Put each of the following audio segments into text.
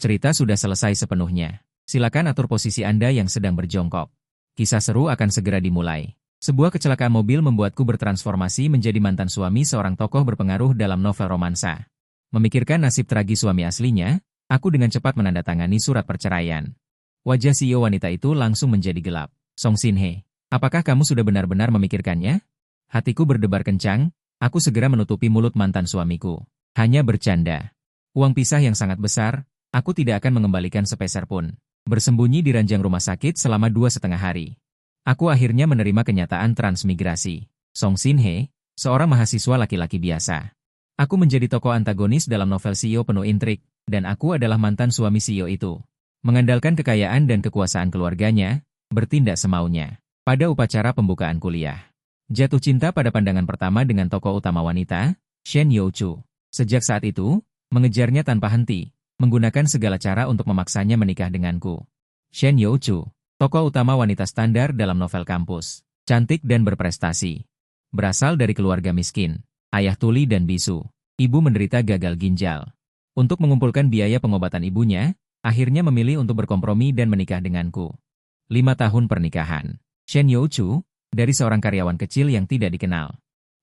Cerita sudah selesai sepenuhnya. Silakan atur posisi Anda yang sedang berjongkok. Kisah seru akan segera dimulai. Sebuah kecelakaan mobil membuatku bertransformasi menjadi mantan suami seorang tokoh berpengaruh dalam novel romansa. Memikirkan nasib tragis suami aslinya, aku dengan cepat menandatangani surat perceraian. Wajah CEO wanita itu langsung menjadi gelap. Song Shin-hye, apakah kamu sudah benar-benar memikirkannya? Hatiku berdebar kencang, aku segera menutupi mulut mantan suamiku. Hanya bercanda. Uang pisah yang sangat besar, aku tidak akan mengembalikan sepeser pun. Bersembunyi di ranjang rumah sakit selama 2,5 hari. Aku akhirnya menerima kenyataan transmigrasi. Song Shin-hye, seorang mahasiswa laki-laki biasa. Aku menjadi tokoh antagonis dalam novel CEO penuh intrik, dan aku adalah mantan suami CEO itu. Mengandalkan kekayaan dan kekuasaan keluarganya, bertindak semaunya. Pada upacara pembukaan kuliah. Jatuh cinta pada pandangan pertama dengan tokoh utama wanita, Shen Youchu. Sejak saat itu, mengejarnya tanpa henti, menggunakan segala cara untuk memaksanya menikah denganku. Shen Youchu, tokoh utama wanita standar dalam novel kampus, cantik dan berprestasi. Berasal dari keluarga miskin, ayah tuli dan bisu, ibu menderita gagal ginjal. Untuk mengumpulkan biaya pengobatan ibunya, akhirnya memilih untuk berkompromi dan menikah denganku. 5 tahun pernikahan. Shen Youchu, dari seorang karyawan kecil yang tidak dikenal,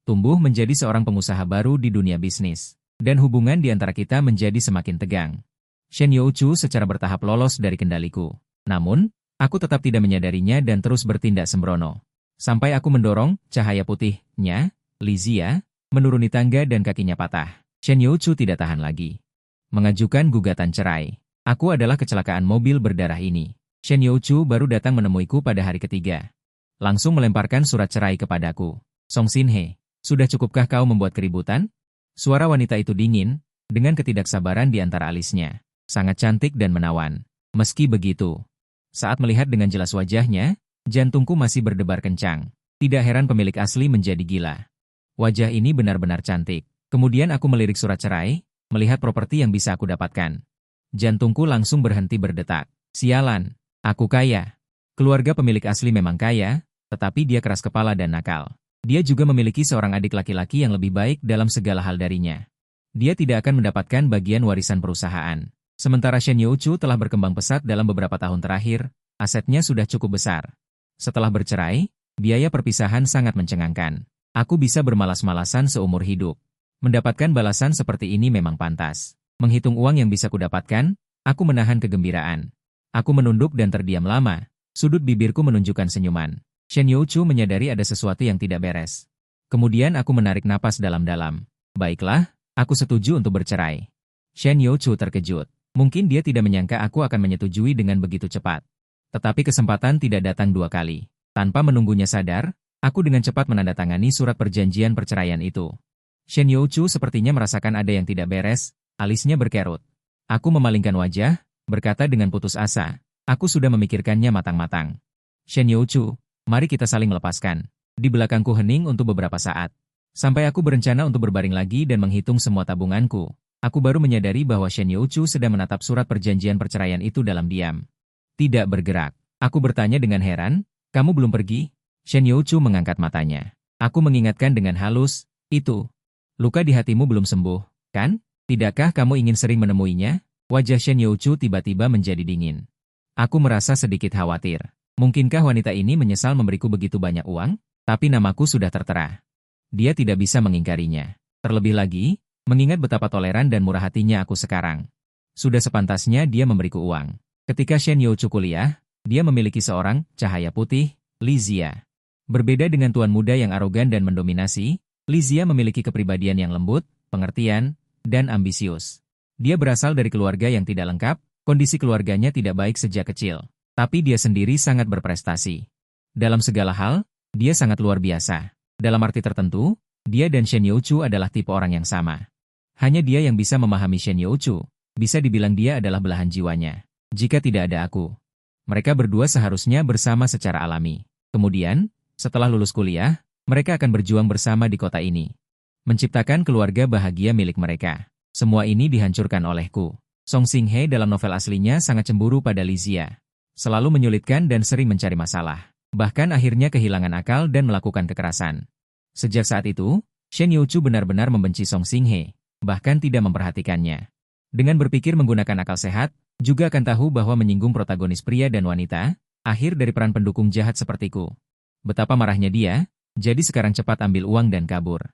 tumbuh menjadi seorang pengusaha baru di dunia bisnis. Dan hubungan di antara kita menjadi semakin tegang. Shen Youchu secara bertahap lolos dari kendaliku. Namun, aku tetap tidak menyadarinya dan terus bertindak sembrono. Sampai aku mendorong cahaya putihnya, Lizia, menuruni tangga dan kakinya patah. Shen Youchu tidak tahan lagi. Mengajukan gugatan cerai. Aku adalah kecelakaan mobil berdarah ini. Shen Youchu baru datang menemuiku pada hari ketiga. Langsung melemparkan surat cerai kepadaku. Song Shin-hye, sudah cukupkah kau membuat keributan? Suara wanita itu dingin, dengan ketidaksabaran di antara alisnya. Sangat cantik dan menawan. Meski begitu, saat melihat dengan jelas wajahnya, jantungku masih berdebar kencang. Tidak heran pemilik asli menjadi gila. Wajah ini benar-benar cantik. Kemudian aku melirik surat cerai, melihat properti yang bisa aku dapatkan. Jantungku langsung berhenti berdetak. Sialan, aku kaya. Keluarga pemilik asli memang kaya, tetapi dia keras kepala dan nakal. Dia juga memiliki seorang adik laki-laki yang lebih baik dalam segala hal darinya. Dia tidak akan mendapatkan bagian warisan perusahaan. Sementara Shen Youchu telah berkembang pesat dalam beberapa tahun terakhir, asetnya sudah cukup besar. Setelah bercerai, biaya perpisahan sangat mencengangkan. Aku bisa bermalas-malasan seumur hidup. Mendapatkan balasan seperti ini memang pantas. Menghitung uang yang bisa kudapatkan, aku menahan kegembiraan. Aku menunduk dan terdiam lama, sudut bibirku menunjukkan senyuman. Shen Youchu menyadari ada sesuatu yang tidak beres. Kemudian aku menarik napas dalam-dalam. Baiklah, aku setuju untuk bercerai. Shen Youchu terkejut. Mungkin dia tidak menyangka aku akan menyetujui dengan begitu cepat. Tetapi kesempatan tidak datang 2 kali. Tanpa menunggunya sadar, aku dengan cepat menandatangani surat perjanjian perceraian itu. Shen Youchu sepertinya merasakan ada yang tidak beres, alisnya berkerut. Aku memalingkan wajah, berkata dengan putus asa, aku sudah memikirkannya matang-matang. Shen Youchu, mari kita saling melepaskan. Di belakangku hening untuk beberapa saat. Sampai aku berencana untuk berbaring lagi dan menghitung semua tabunganku. Aku baru menyadari bahwa Shen Youchu sedang menatap surat perjanjian perceraian itu dalam diam. Tidak bergerak. Aku bertanya dengan heran, kamu belum pergi? Shen Youchu mengangkat matanya. Aku mengingatkan dengan halus, itu. Luka di hatimu belum sembuh, kan? Tidakkah kamu ingin sering menemuinya? Wajah Shen Youchu tiba-tiba menjadi dingin. Aku merasa sedikit khawatir. Mungkinkah wanita ini menyesal memberiku begitu banyak uang? Tapi namaku sudah tertera. Dia tidak bisa mengingkarinya. Terlebih lagi, mengingat betapa toleran dan murah hatinya aku sekarang. Sudah sepantasnya dia memberiku uang. Ketika Shen Youchu kuliah, dia memiliki seorang cahaya putih, Lizia. Berbeda dengan tuan muda yang arogan dan mendominasi, Lizia memiliki kepribadian yang lembut, pengertian, dan ambisius. Dia berasal dari keluarga yang tidak lengkap, kondisi keluarganya tidak baik sejak kecil. Tapi dia sendiri sangat berprestasi. Dalam segala hal, dia sangat luar biasa. Dalam arti tertentu, dia dan Shen Youchu adalah tipe orang yang sama. Hanya dia yang bisa memahami Shen Youchu. Bisa dibilang dia adalah belahan jiwanya. Jika tidak ada aku, mereka berdua seharusnya bersama secara alami. Kemudian, setelah lulus kuliah, mereka akan berjuang bersama di kota ini. Menciptakan keluarga bahagia milik mereka. Semua ini dihancurkan olehku. Song Shin-hye dalam novel aslinya sangat cemburu pada Lizia. Selalu menyulitkan dan sering mencari masalah. Bahkan akhirnya kehilangan akal dan melakukan kekerasan. Sejak saat itu, Shen Youchu benar-benar membenci Song Shin-hye, bahkan tidak memperhatikannya. Dengan berpikir menggunakan akal sehat, Juga akan tahu bahwa menyinggung protagonis pria dan wanita, akhir dari peran pendukung jahat sepertiku. Betapa marahnya dia, jadi sekarang cepat ambil uang dan kabur.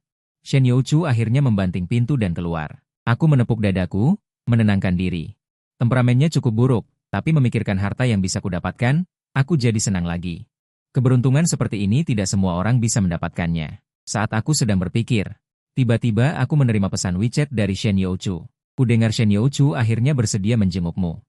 Shen Youchu akhirnya membanting pintu dan keluar. Aku menepuk dadaku, menenangkan diri. Temperamennya cukup buruk, tapi memikirkan harta yang bisa kudapatkan, aku jadi senang lagi. Keberuntungan seperti ini tidak semua orang bisa mendapatkannya. Saat aku sedang berpikir, tiba-tiba aku menerima pesan WeChat dari Shen Youchu. Kudengar Shen Youchu akhirnya bersedia menjengukmu.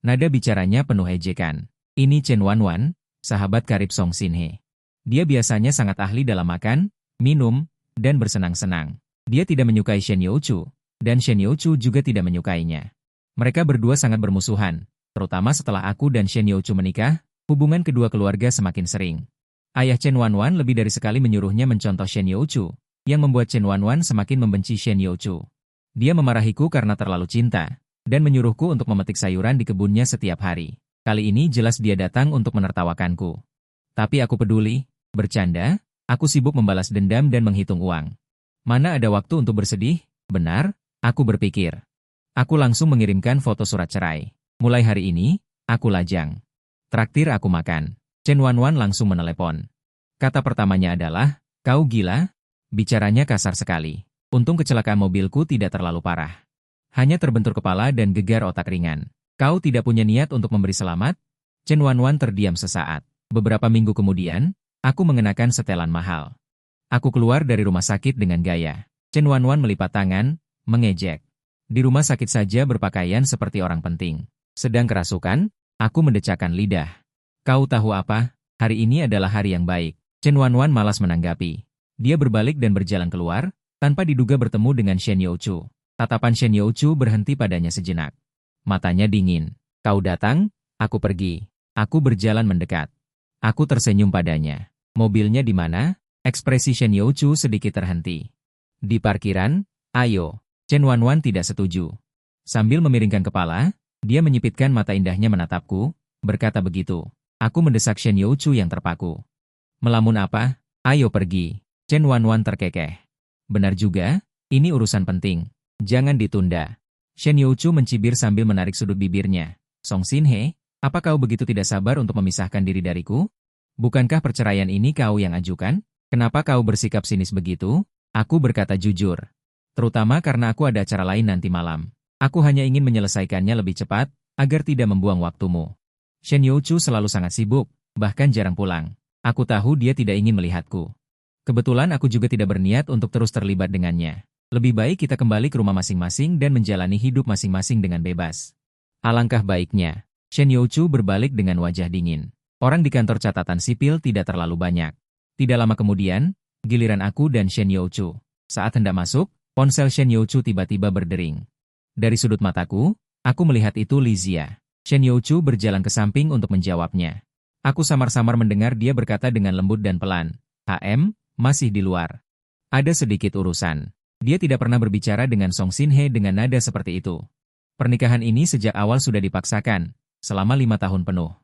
Nada bicaranya penuh ejekan. Ini Chen Wanwan, sahabat karib Song Xinhe. Dia biasanya sangat ahli dalam makan, minum, dan bersenang-senang. Dia tidak menyukai Shen Youchu, dan Shen Youchu juga tidak menyukainya. Mereka berdua sangat bermusuhan, terutama setelah aku dan Shen Youchu menikah, hubungan kedua keluarga semakin sering. Ayah Chen Wanwan lebih dari sekali menyuruhnya mencontoh Shen Youchu, yang membuat Chen Wanwan semakin membenci Shen Youchu. Dia memarahiku karena terlalu cinta, dan menyuruhku untuk memetik sayuran di kebunnya setiap hari. Kali ini jelas dia datang untuk menertawakanku. Tapi aku peduli, bercanda, aku sibuk membalas dendam dan menghitung uang. Mana ada waktu untuk bersedih? Benar, aku berpikir. Aku langsung mengirimkan foto surat cerai. Mulai hari ini, aku lajang. Traktir aku makan. Chen Wanwan langsung menelepon. Kata pertamanya adalah, kau gila? Bicaranya kasar sekali. Untung kecelakaan mobilku tidak terlalu parah. Hanya terbentur kepala dan gegar otak ringan. Kau tidak punya niat untuk memberi selamat? Chen Wanwan terdiam sesaat. Beberapa minggu kemudian, aku mengenakan setelan mahal. Aku keluar dari rumah sakit dengan gaya. Chen Wanwan melipat tangan, mengejek. Di rumah sakit saja berpakaian seperti orang penting. Sedang kerasukan, aku mendecakkan lidah. Kau tahu apa? Hari ini adalah hari yang baik. Chen Wanwan malas menanggapi. Dia berbalik dan berjalan keluar, tanpa diduga bertemu dengan Shen Youchu. Tatapan Shen Youchu berhenti padanya sejenak. Matanya dingin. Kau datang, aku pergi. Aku berjalan mendekat. Aku tersenyum padanya. Mobilnya di mana? Ekspresi Shen Youchu sedikit terhenti. Di parkiran, ayo. Chen Wanwan tidak setuju. Sambil memiringkan kepala, dia menyipitkan mata indahnya menatapku, berkata begitu. Aku mendesak Shen Youchu yang terpaku. Melamun apa? Ayo pergi. Chen Wanwan terkekeh. Benar juga, ini urusan penting. Jangan ditunda. Shen Youchu mencibir sambil menarik sudut bibirnya. Song Xinhe, apa kau begitu tidak sabar untuk memisahkan diri dariku? Bukankah perceraian ini kau yang ajukan? Kenapa kau bersikap sinis begitu? Aku berkata jujur. Terutama karena aku ada acara lain nanti malam. Aku hanya ingin menyelesaikannya lebih cepat, agar tidak membuang waktumu. Shen Youchu selalu sangat sibuk, bahkan jarang pulang. Aku tahu dia tidak ingin melihatku. Kebetulan aku juga tidak berniat untuk terus terlibat dengannya. Lebih baik kita kembali ke rumah masing-masing dan menjalani hidup masing-masing dengan bebas. Alangkah baiknya. Shen Youchu berbalik dengan wajah dingin. Orang di kantor catatan sipil tidak terlalu banyak. Tidak lama kemudian, giliran aku dan Shen Youchu. Saat hendak masuk, ponsel Shen Youchu tiba-tiba berdering. Dari sudut mataku, aku melihat itu Lizia. Shen Youchu berjalan ke samping untuk menjawabnya. Aku samar-samar mendengar dia berkata dengan lembut dan pelan. HM, masih di luar. Ada sedikit urusan. Dia tidak pernah berbicara dengan Song Xinhe dengan nada seperti itu. Pernikahan ini sejak awal sudah dipaksakan, selama 5 tahun penuh.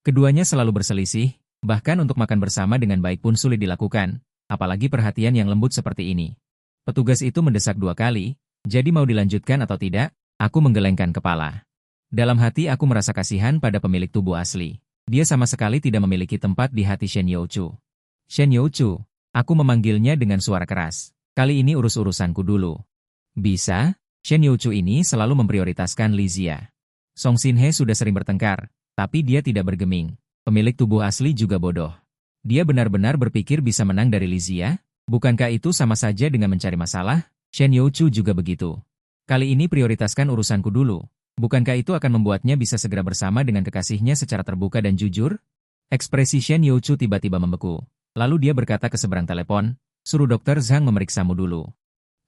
Keduanya selalu berselisih, bahkan untuk makan bersama dengan baik pun sulit dilakukan, apalagi perhatian yang lembut seperti ini. Petugas itu mendesak 2 kali, jadi mau dilanjutkan atau tidak, aku menggelengkan kepala. Dalam hati aku merasa kasihan pada pemilik tubuh asli. Dia sama sekali tidak memiliki tempat di hati Shen Youchu. Shen Youchu. Aku memanggilnya dengan suara keras. Kali ini urus-urusanku dulu. Bisa? Shen Youchu ini selalu memprioritaskan Lizia. Song Xinhe sudah sering bertengkar, tapi dia tidak bergeming. Pemilik tubuh asli juga bodoh. Dia benar-benar berpikir bisa menang dari Lizia? Bukankah itu sama saja dengan mencari masalah? Shen Youchu juga begitu. Kali ini prioritaskan urusanku dulu. Bukankah itu akan membuatnya bisa segera bersama dengan kekasihnya secara terbuka dan jujur? Ekspresi Shen Youchu tiba-tiba membeku. Lalu dia berkata ke seberang telepon, suruh dokter Zhang memeriksamu dulu.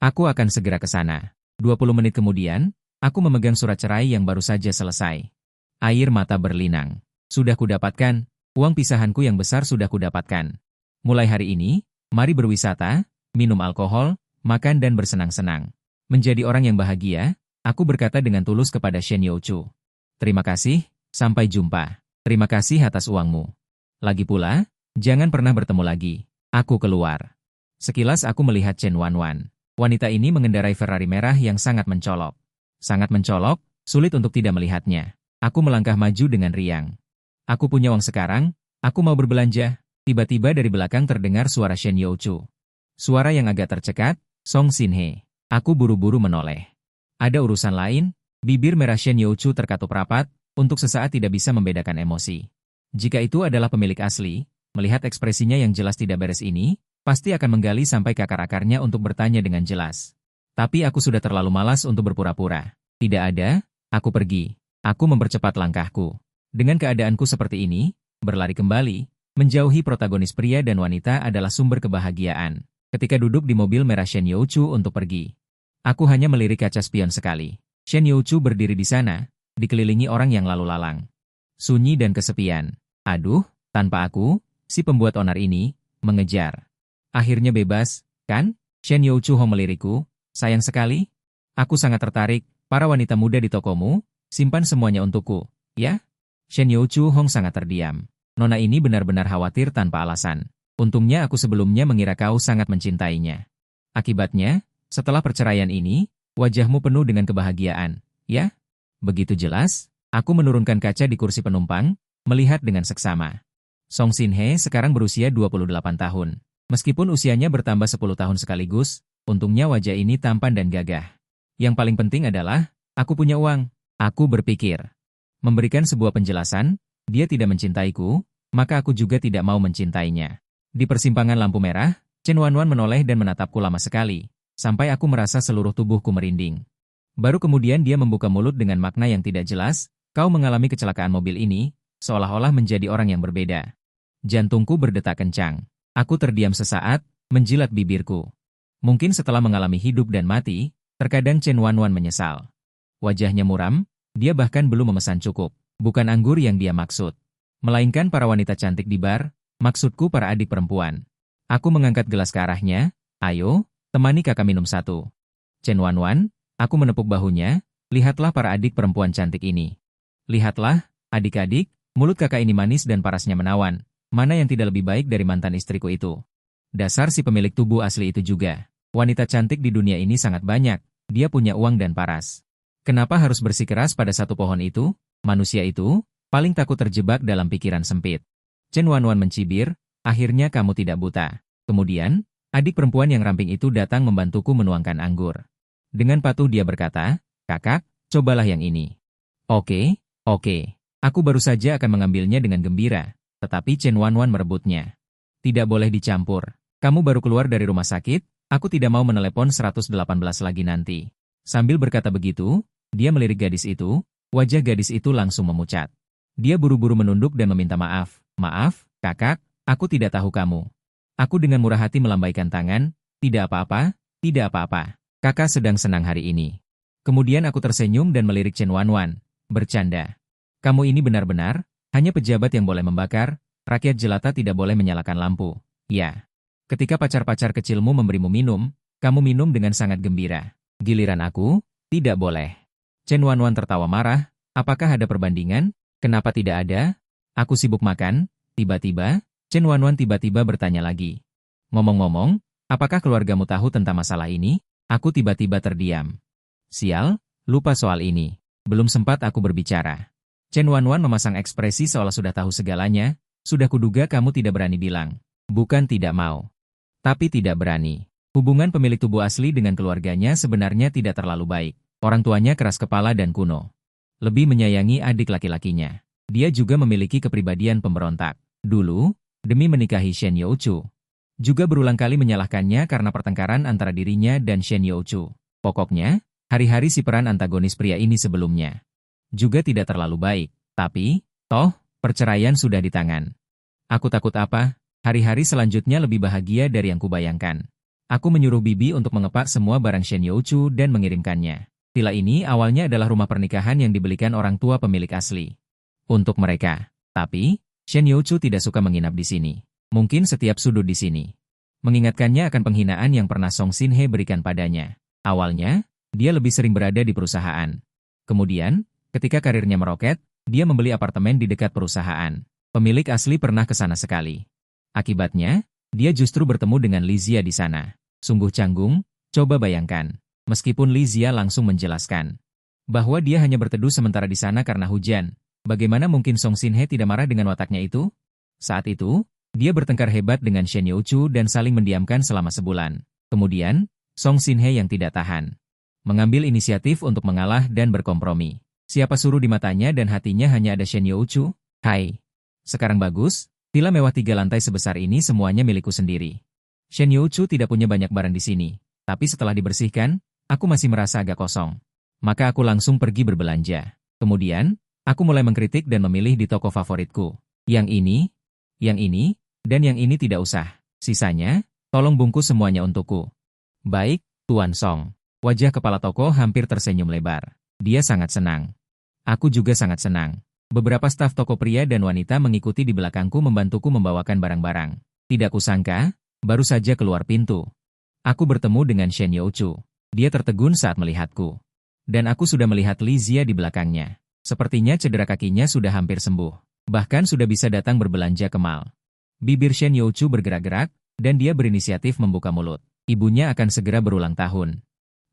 Aku akan segera ke sana. 20 menit kemudian, aku memegang surat cerai yang baru saja selesai. Air mata berlinang. Sudah kudapatkan, uang pisahanku yang besar sudah kudapatkan. Mulai hari ini, mari berwisata, minum alkohol, makan dan bersenang-senang. Menjadi orang yang bahagia, aku berkata dengan tulus kepada Shen Youchu. Terima kasih, sampai jumpa. Terima kasih atas uangmu. Lagi pula, jangan pernah bertemu lagi. Aku keluar. Sekilas aku melihat Chen Wanwan. Wanita ini mengendarai Ferrari merah yang sangat mencolok. Sangat mencolok, sulit untuk tidak melihatnya. Aku melangkah maju dengan riang. Aku punya uang sekarang, aku mau berbelanja. Tiba-tiba dari belakang terdengar suara Shen Youchu. Suara yang agak tercekat, Song Xinhe. Aku buru-buru menoleh. Ada urusan lain, bibir merah Shen Youchu terkatup rapat, untuk sesaat tidak bisa membedakan emosi. Jika itu adalah pemilik asli, melihat ekspresinya yang jelas tidak beres ini, pasti akan menggali sampai ke akar-akarnya untuk bertanya dengan jelas. Tapi aku sudah terlalu malas untuk berpura-pura. Tidak ada, aku pergi. Aku mempercepat langkahku. Dengan keadaanku seperti ini, berlari kembali, menjauhi protagonis pria dan wanita adalah sumber kebahagiaan. Ketika duduk di mobil merah Shen Youchu untuk pergi, aku hanya melirik kaca spion sekali. Shen Youchu berdiri di sana, dikelilingi orang yang lalu lalang. Sunyi dan kesepian. Aduh, tanpa aku, si pembuat onar ini, mengejar. Akhirnya bebas, kan? Shen Youchu Hong melirikku. Sayang sekali. Aku sangat tertarik, para wanita muda di tokomu, simpan semuanya untukku, ya? Shen Youchu Hong sangat terdiam. Nona ini benar-benar khawatir tanpa alasan. Untungnya aku sebelumnya mengira kau sangat mencintainya. Akibatnya, setelah perceraian ini, wajahmu penuh dengan kebahagiaan, ya? Begitu jelas, aku menurunkan kaca di kursi penumpang, melihat dengan seksama. Song Xinhe sekarang berusia 28 tahun. Meskipun usianya bertambah 10 tahun sekaligus, untungnya wajah ini tampan dan gagah. Yang paling penting adalah, aku punya uang. Aku berpikir. Memberikan sebuah penjelasan, dia tidak mencintaiku, maka aku juga tidak mau mencintainya. Di persimpangan lampu merah, Chen Wanwan menoleh dan menatapku lama sekali, sampai aku merasa seluruh tubuhku merinding. Baru kemudian dia membuka mulut dengan makna yang tidak jelas, kau mengalami kecelakaan mobil ini, seolah-olah menjadi orang yang berbeda. Jantungku berdetak kencang. Aku terdiam sesaat, menjilat bibirku. Mungkin setelah mengalami hidup dan mati, terkadang Chen Wanwan menyesal. Wajahnya muram, dia bahkan belum memesan cukup. Bukan anggur yang dia maksud, melainkan para wanita cantik di bar. Maksudku para adik perempuan. Aku mengangkat gelas ke arahnya. Ayo, temani kakak minum satu. Chen Wanwan, aku menepuk bahunya. Lihatlah para adik perempuan cantik ini. Lihatlah, adik-adik, mulut kakak ini manis dan parasnya menawan. Mana yang tidak lebih baik dari mantan istriku itu? Dasar si pemilik tubuh asli itu juga. Wanita cantik di dunia ini sangat banyak. Dia punya uang dan paras. Kenapa harus bersikeras pada satu pohon itu? Manusia itu, paling takut terjebak dalam pikiran sempit. Chen Wanwan mencibir, akhirnya kamu tidak buta. Kemudian, adik perempuan yang ramping itu datang membantuku menuangkan anggur. Dengan patuh dia berkata, kakak, cobalah yang ini. Oke. Aku baru saja akan mengambilnya dengan gembira, tetapi Chen Wanwan merebutnya. Tidak boleh dicampur. Kamu baru keluar dari rumah sakit, aku tidak mau menelepon 118 lagi nanti. Sambil berkata begitu, dia melirik gadis itu, wajah gadis itu langsung memucat. Dia buru-buru menunduk dan meminta maaf. Maaf, kakak, aku tidak tahu kamu. Aku dengan murah hati melambaikan tangan, tidak apa-apa, tidak apa-apa. Kakak sedang senang hari ini. Kemudian aku tersenyum dan melirik Chen Wanwan, bercanda. Kamu ini benar-benar, hanya pejabat yang boleh membakar, rakyat jelata tidak boleh menyalakan lampu. Ya. Ketika pacar-pacar kecilmu memberimu minum, kamu minum dengan sangat gembira. Giliran aku, tidak boleh. Chen Wanwan tertawa marah, apakah ada perbandingan? Kenapa tidak ada? Aku sibuk makan, tiba-tiba, Chen Wanwan tiba-tiba bertanya lagi. Ngomong-ngomong, apakah keluargamu tahu tentang masalah ini? Aku tiba-tiba terdiam. Sial, lupa soal ini. Belum sempat aku berbicara. Chen Wanwan memasang ekspresi seolah sudah tahu segalanya, sudah kuduga kamu tidak berani bilang. Bukan tidak mau. Tapi tidak berani. Hubungan pemilik tubuh asli dengan keluarganya sebenarnya tidak terlalu baik. Orang tuanya keras kepala dan kuno. Lebih menyayangi adik laki-lakinya. Dia juga memiliki kepribadian pemberontak. Dulu, demi menikahi Shen Youchu. Juga berulang kali menyalahkannya karena pertengkaran antara dirinya dan Shen Youchu. Pokoknya, hari-hari si peran antagonis pria ini sebelumnya juga tidak terlalu baik. Tapi, toh, perceraian sudah di tangan. Aku takut apa? Hari-hari selanjutnya lebih bahagia dari yang kubayangkan. Aku menyuruh Bibi untuk mengepak semua barang Shen Youchu dan mengirimkannya. Villa ini awalnya adalah rumah pernikahan yang dibelikan orang tua pemilik asli. Untuk mereka. Tapi, Shen Youchu tidak suka menginap di sini. Mungkin setiap sudut di sini. Mengingatkannya akan penghinaan yang pernah Song Xinhe berikan padanya. Awalnya, dia lebih sering berada di perusahaan. Kemudian, ketika karirnya meroket, dia membeli apartemen di dekat perusahaan. Pemilik asli pernah ke sana sekali. Akibatnya, dia justru bertemu dengan Li Zia di sana. Sungguh canggung, coba bayangkan. Meskipun Li Zia langsung menjelaskan. Bahwa dia hanya berteduh sementara di sana karena hujan. Bagaimana mungkin Song Shin-hye tidak marah dengan wataknya itu? Saat itu, dia bertengkar hebat dengan Shen Youchu dan saling mendiamkan selama sebulan. Kemudian, Song Shin-hye yang tidak tahan mengambil inisiatif untuk mengalah dan berkompromi. Siapa suruh di matanya dan hatinya hanya ada Shen Youchu? Hai. Sekarang bagus, villa mewah 3 lantai sebesar ini semuanya milikku sendiri. Shen Youchu tidak punya banyak barang di sini, tapi setelah dibersihkan, aku masih merasa agak kosong. Maka aku langsung pergi berbelanja. Kemudian, aku mulai mengkritik dan memilih di toko favoritku. Yang ini, dan yang ini tidak usah. Sisanya, tolong bungkus semuanya untukku. Baik, Tuan Song. Wajah kepala toko hampir tersenyum lebar. Dia sangat senang. Aku juga sangat senang. Beberapa staf toko pria dan wanita mengikuti di belakangku membantuku membawakan barang-barang. Tidak kusangka, baru saja keluar pintu. Aku bertemu dengan Shen Youchu. Dia tertegun saat melihatku. Dan aku sudah melihat Li Zia di belakangnya. Sepertinya cedera kakinya sudah hampir sembuh. Bahkan sudah bisa datang berbelanja ke mall. Bibir Shen Youchu bergerak-gerak, dan dia berinisiatif membuka mulut. Ibunya akan segera berulang tahun.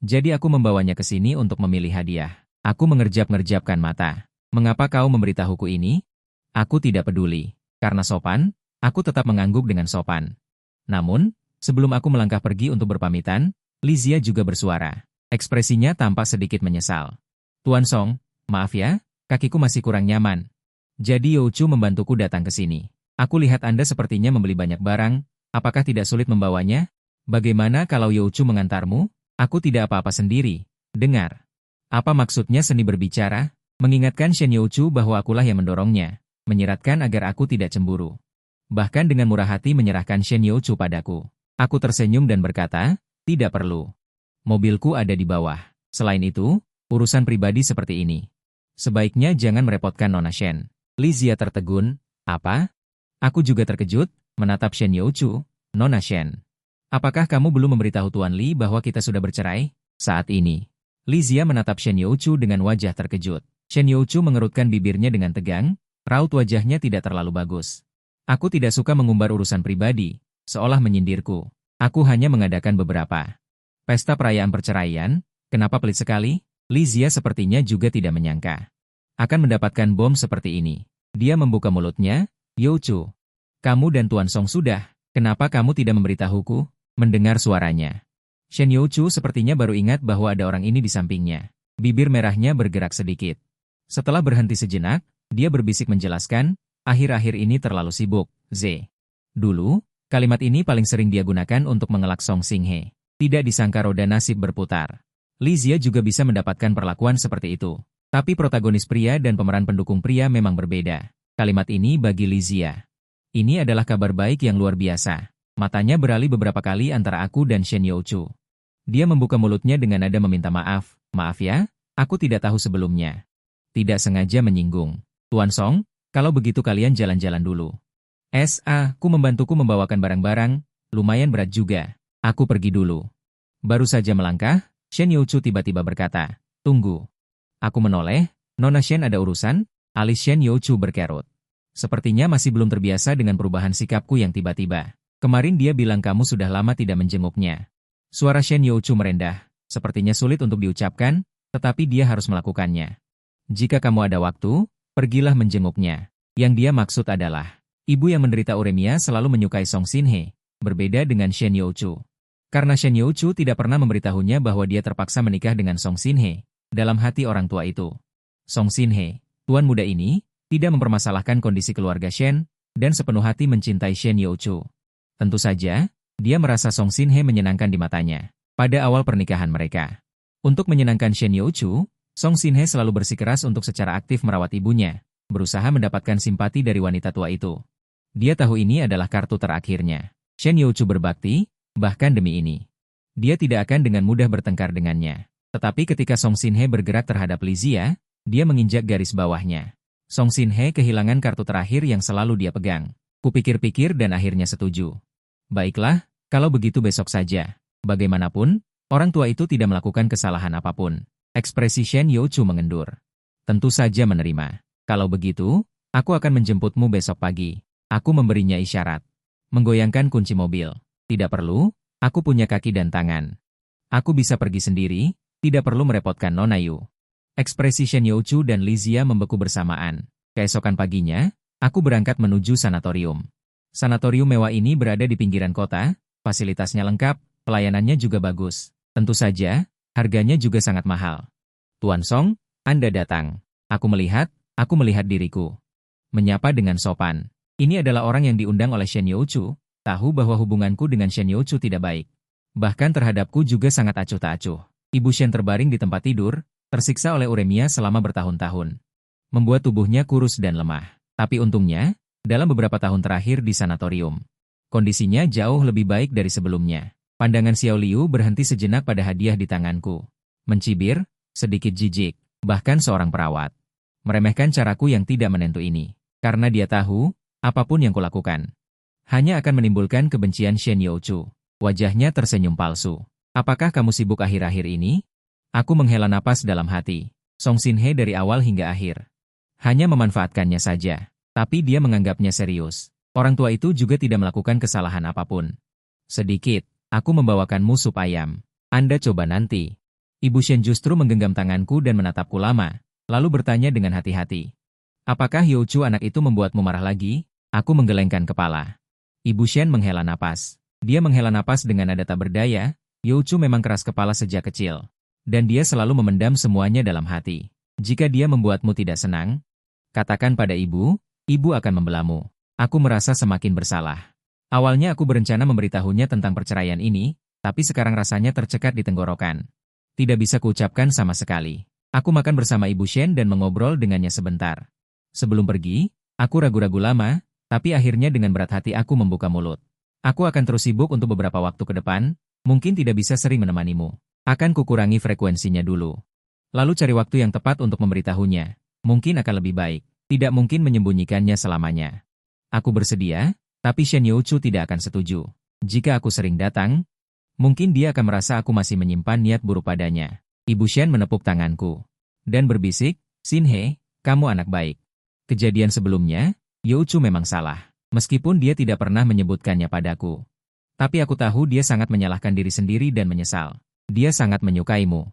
Jadi aku membawanya ke sini untuk memilih hadiah. Aku mengerjap-ngerjapkan mata. Mengapa kau memberitahuku ini? Aku tidak peduli. Karena sopan, aku tetap mengangguk dengan sopan. Namun, sebelum aku melangkah pergi untuk berpamitan, Li Zia juga bersuara. Ekspresinya tampak sedikit menyesal. Tuan Song, maaf ya, kakiku masih kurang nyaman. Jadi Youchu membantuku datang ke sini. Aku lihat Anda sepertinya membeli banyak barang, apakah tidak sulit membawanya? Bagaimana kalau Youchu mengantarmu? Aku tidak apa-apa sendiri. Dengar. Apa maksudnya seni berbicara? Mengingatkan Shen Youchu bahwa akulah yang mendorongnya. Menyiratkan agar aku tidak cemburu. Bahkan dengan murah hati menyerahkan Shen Youchu padaku. Aku tersenyum dan berkata, tidak perlu. Mobilku ada di bawah. Selain itu, urusan pribadi seperti ini. Sebaiknya jangan merepotkan Nona Shen. Li Zia tertegun. Apa? Aku juga terkejut, menatap Shen Youchu. Nona Shen. Apakah kamu belum memberitahu Tuan Li bahwa kita sudah bercerai? Saat ini, Li Zia menatap Shen Youchu dengan wajah terkejut. Shen Youchu mengerutkan bibirnya dengan tegang, raut wajahnya tidak terlalu bagus. Aku tidak suka mengumbar urusan pribadi, seolah menyindirku. Aku hanya mengadakan beberapa pesta perayaan perceraian. Kenapa pelit sekali? Li Zia sepertinya juga tidak menyangka akan mendapatkan bom seperti ini. Dia membuka mulutnya, Youchu, kamu dan Tuan Song sudah, kenapa kamu tidak memberitahuku? Mendengar suaranya, Shen Youchu sepertinya baru ingat bahwa ada orang ini di sampingnya. Bibir merahnya bergerak sedikit. Setelah berhenti sejenak, dia berbisik menjelaskan, akhir-akhir ini terlalu sibuk, Z. Dulu, kalimat ini paling sering dia gunakan untuk mengelak Song Shin-hye. Tidak disangka roda nasib berputar. Li Zia juga bisa mendapatkan perlakuan seperti itu. Tapi protagonis pria dan pemeran pendukung pria memang berbeda. Kalimat ini bagi Li Zia. Ini adalah kabar baik yang luar biasa. Matanya beralih beberapa kali antara aku dan Shen Youchu. Dia membuka mulutnya dengan nada meminta maaf. Maaf ya, aku tidak tahu sebelumnya. Tidak sengaja menyinggung. Tuan Song, kalau begitu kalian jalan-jalan dulu. Aku membantuku membawakan barang-barang, lumayan berat juga. Aku pergi dulu. Baru saja melangkah, Shen Youchu tiba-tiba berkata, tunggu. Aku menoleh, Nona Shen ada urusan? Alis Shen Youchu berkerut. Sepertinya masih belum terbiasa dengan perubahan sikapku yang tiba-tiba. Kemarin dia bilang kamu sudah lama tidak menjenguknya. Suara Shen Youchu merendah, sepertinya sulit untuk diucapkan, tetapi dia harus melakukannya. Jika kamu ada waktu, pergilah menjenguknya. Yang dia maksud adalah, ibu yang menderita uremia selalu menyukai Song Shin-hye, berbeda dengan Shen Youchu. Karena Shen Youchu tidak pernah memberitahunya bahwa dia terpaksa menikah dengan Song Shin-hye, dalam hati orang tua itu. Song Shin-hye, tuan muda ini, tidak mempermasalahkan kondisi keluarga Shen, dan sepenuh hati mencintai Shen Youchu. Tentu saja, dia merasa Song Shin-hye menyenangkan di matanya. Pada awal pernikahan mereka. Untuk menyenangkan Shen Youchu, Song Shin-hye selalu bersikeras untuk secara aktif merawat ibunya, berusaha mendapatkan simpati dari wanita tua itu. Dia tahu ini adalah kartu terakhirnya. Shen Youchu berbakti, bahkan demi ini. Dia tidak akan dengan mudah bertengkar dengannya. Tetapi ketika Song Shin-hye bergerak terhadap Li Zia, dia menginjak garis bawahnya. Song Shin-hye kehilangan kartu terakhir yang selalu dia pegang. Kupikir-pikir dan akhirnya setuju. Baiklah, kalau begitu besok saja. Bagaimanapun, orang tua itu tidak melakukan kesalahan apapun. Ekspresi Shen Youchu mengendur. Tentu saja menerima. Kalau begitu, aku akan menjemputmu besok pagi. Aku memberinya isyarat. Menggoyangkan kunci mobil. Tidak perlu, aku punya kaki dan tangan. Aku bisa pergi sendiri, tidak perlu merepotkan Nona Yu. Ekspresi Shen Youchu dan Li Zia membeku bersamaan. Keesokan paginya, aku berangkat menuju sanatorium. Sanatorium mewah ini berada di pinggiran kota, fasilitasnya lengkap, pelayanannya juga bagus. Tentu saja, harganya juga sangat mahal. Tuan Song, Anda datang. Aku melihat diriku. Menyapa dengan sopan. Ini adalah orang yang diundang oleh Shen Youchu, tahu bahwa hubunganku dengan Shen Youchu tidak baik. Bahkan terhadapku juga sangat acuh tak acuh. Ibu Shen terbaring di tempat tidur, tersiksa oleh uremia selama bertahun-tahun. Membuat tubuhnya kurus dan lemah. Tapi untungnya, dalam beberapa tahun terakhir di sanatorium, kondisinya jauh lebih baik dari sebelumnya. Pandangan Xiao Liu berhenti sejenak pada hadiah di tanganku. Mencibir, sedikit jijik, bahkan seorang perawat meremehkan caraku yang tidak menentu ini. Karena dia tahu, apapun yang kulakukan hanya akan menimbulkan kebencian Shen Youchu. Wajahnya tersenyum palsu. Apakah kamu sibuk akhir-akhir ini? Aku menghela napas dalam hati. Song Xinhe dari awal hingga akhir hanya memanfaatkannya saja. Tapi dia menganggapnya serius. Orang tua itu juga tidak melakukan kesalahan apapun. Sedikit, aku membawakanmu sup ayam. Anda coba nanti. Ibu Shen justru menggenggam tanganku dan menatapku lama, lalu bertanya dengan hati-hati. Apakah Youchu anak itu membuatmu marah lagi? Aku menggelengkan kepala. Ibu Shen menghela napas. Dia menghela napas dengan nada tak berdaya. Youchu memang keras kepala sejak kecil. Dan dia selalu memendam semuanya dalam hati. Jika dia membuatmu tidak senang, katakan pada ibu akan membelamu. Aku merasa semakin bersalah. Awalnya aku berencana memberitahunya tentang perceraian ini, tapi sekarang rasanya tercekat di tenggorokan. Tidak bisa kuucapkan sama sekali. Aku makan bersama Ibu Shen dan mengobrol dengannya sebentar. Sebelum pergi, aku ragu-ragu lama, tapi akhirnya dengan berat hati aku membuka mulut. Aku akan terus sibuk untuk beberapa waktu ke depan, mungkin tidak bisa sering menemanimu. Akan kukurangi frekuensinya dulu. Lalu cari waktu yang tepat untuk memberitahunya. Mungkin akan lebih baik. Tidak mungkin menyembunyikannya selamanya. Aku bersedia, tapi Shen Youchu tidak akan setuju. Jika aku sering datang, mungkin dia akan merasa aku masih menyimpan niat buruk padanya. Ibu Shen menepuk tanganku dan berbisik, Xinhe, kamu anak baik. Kejadian sebelumnya, Youchu memang salah, meskipun dia tidak pernah menyebutkannya padaku. Tapi aku tahu dia sangat menyalahkan diri sendiri dan menyesal. Dia sangat menyukaimu.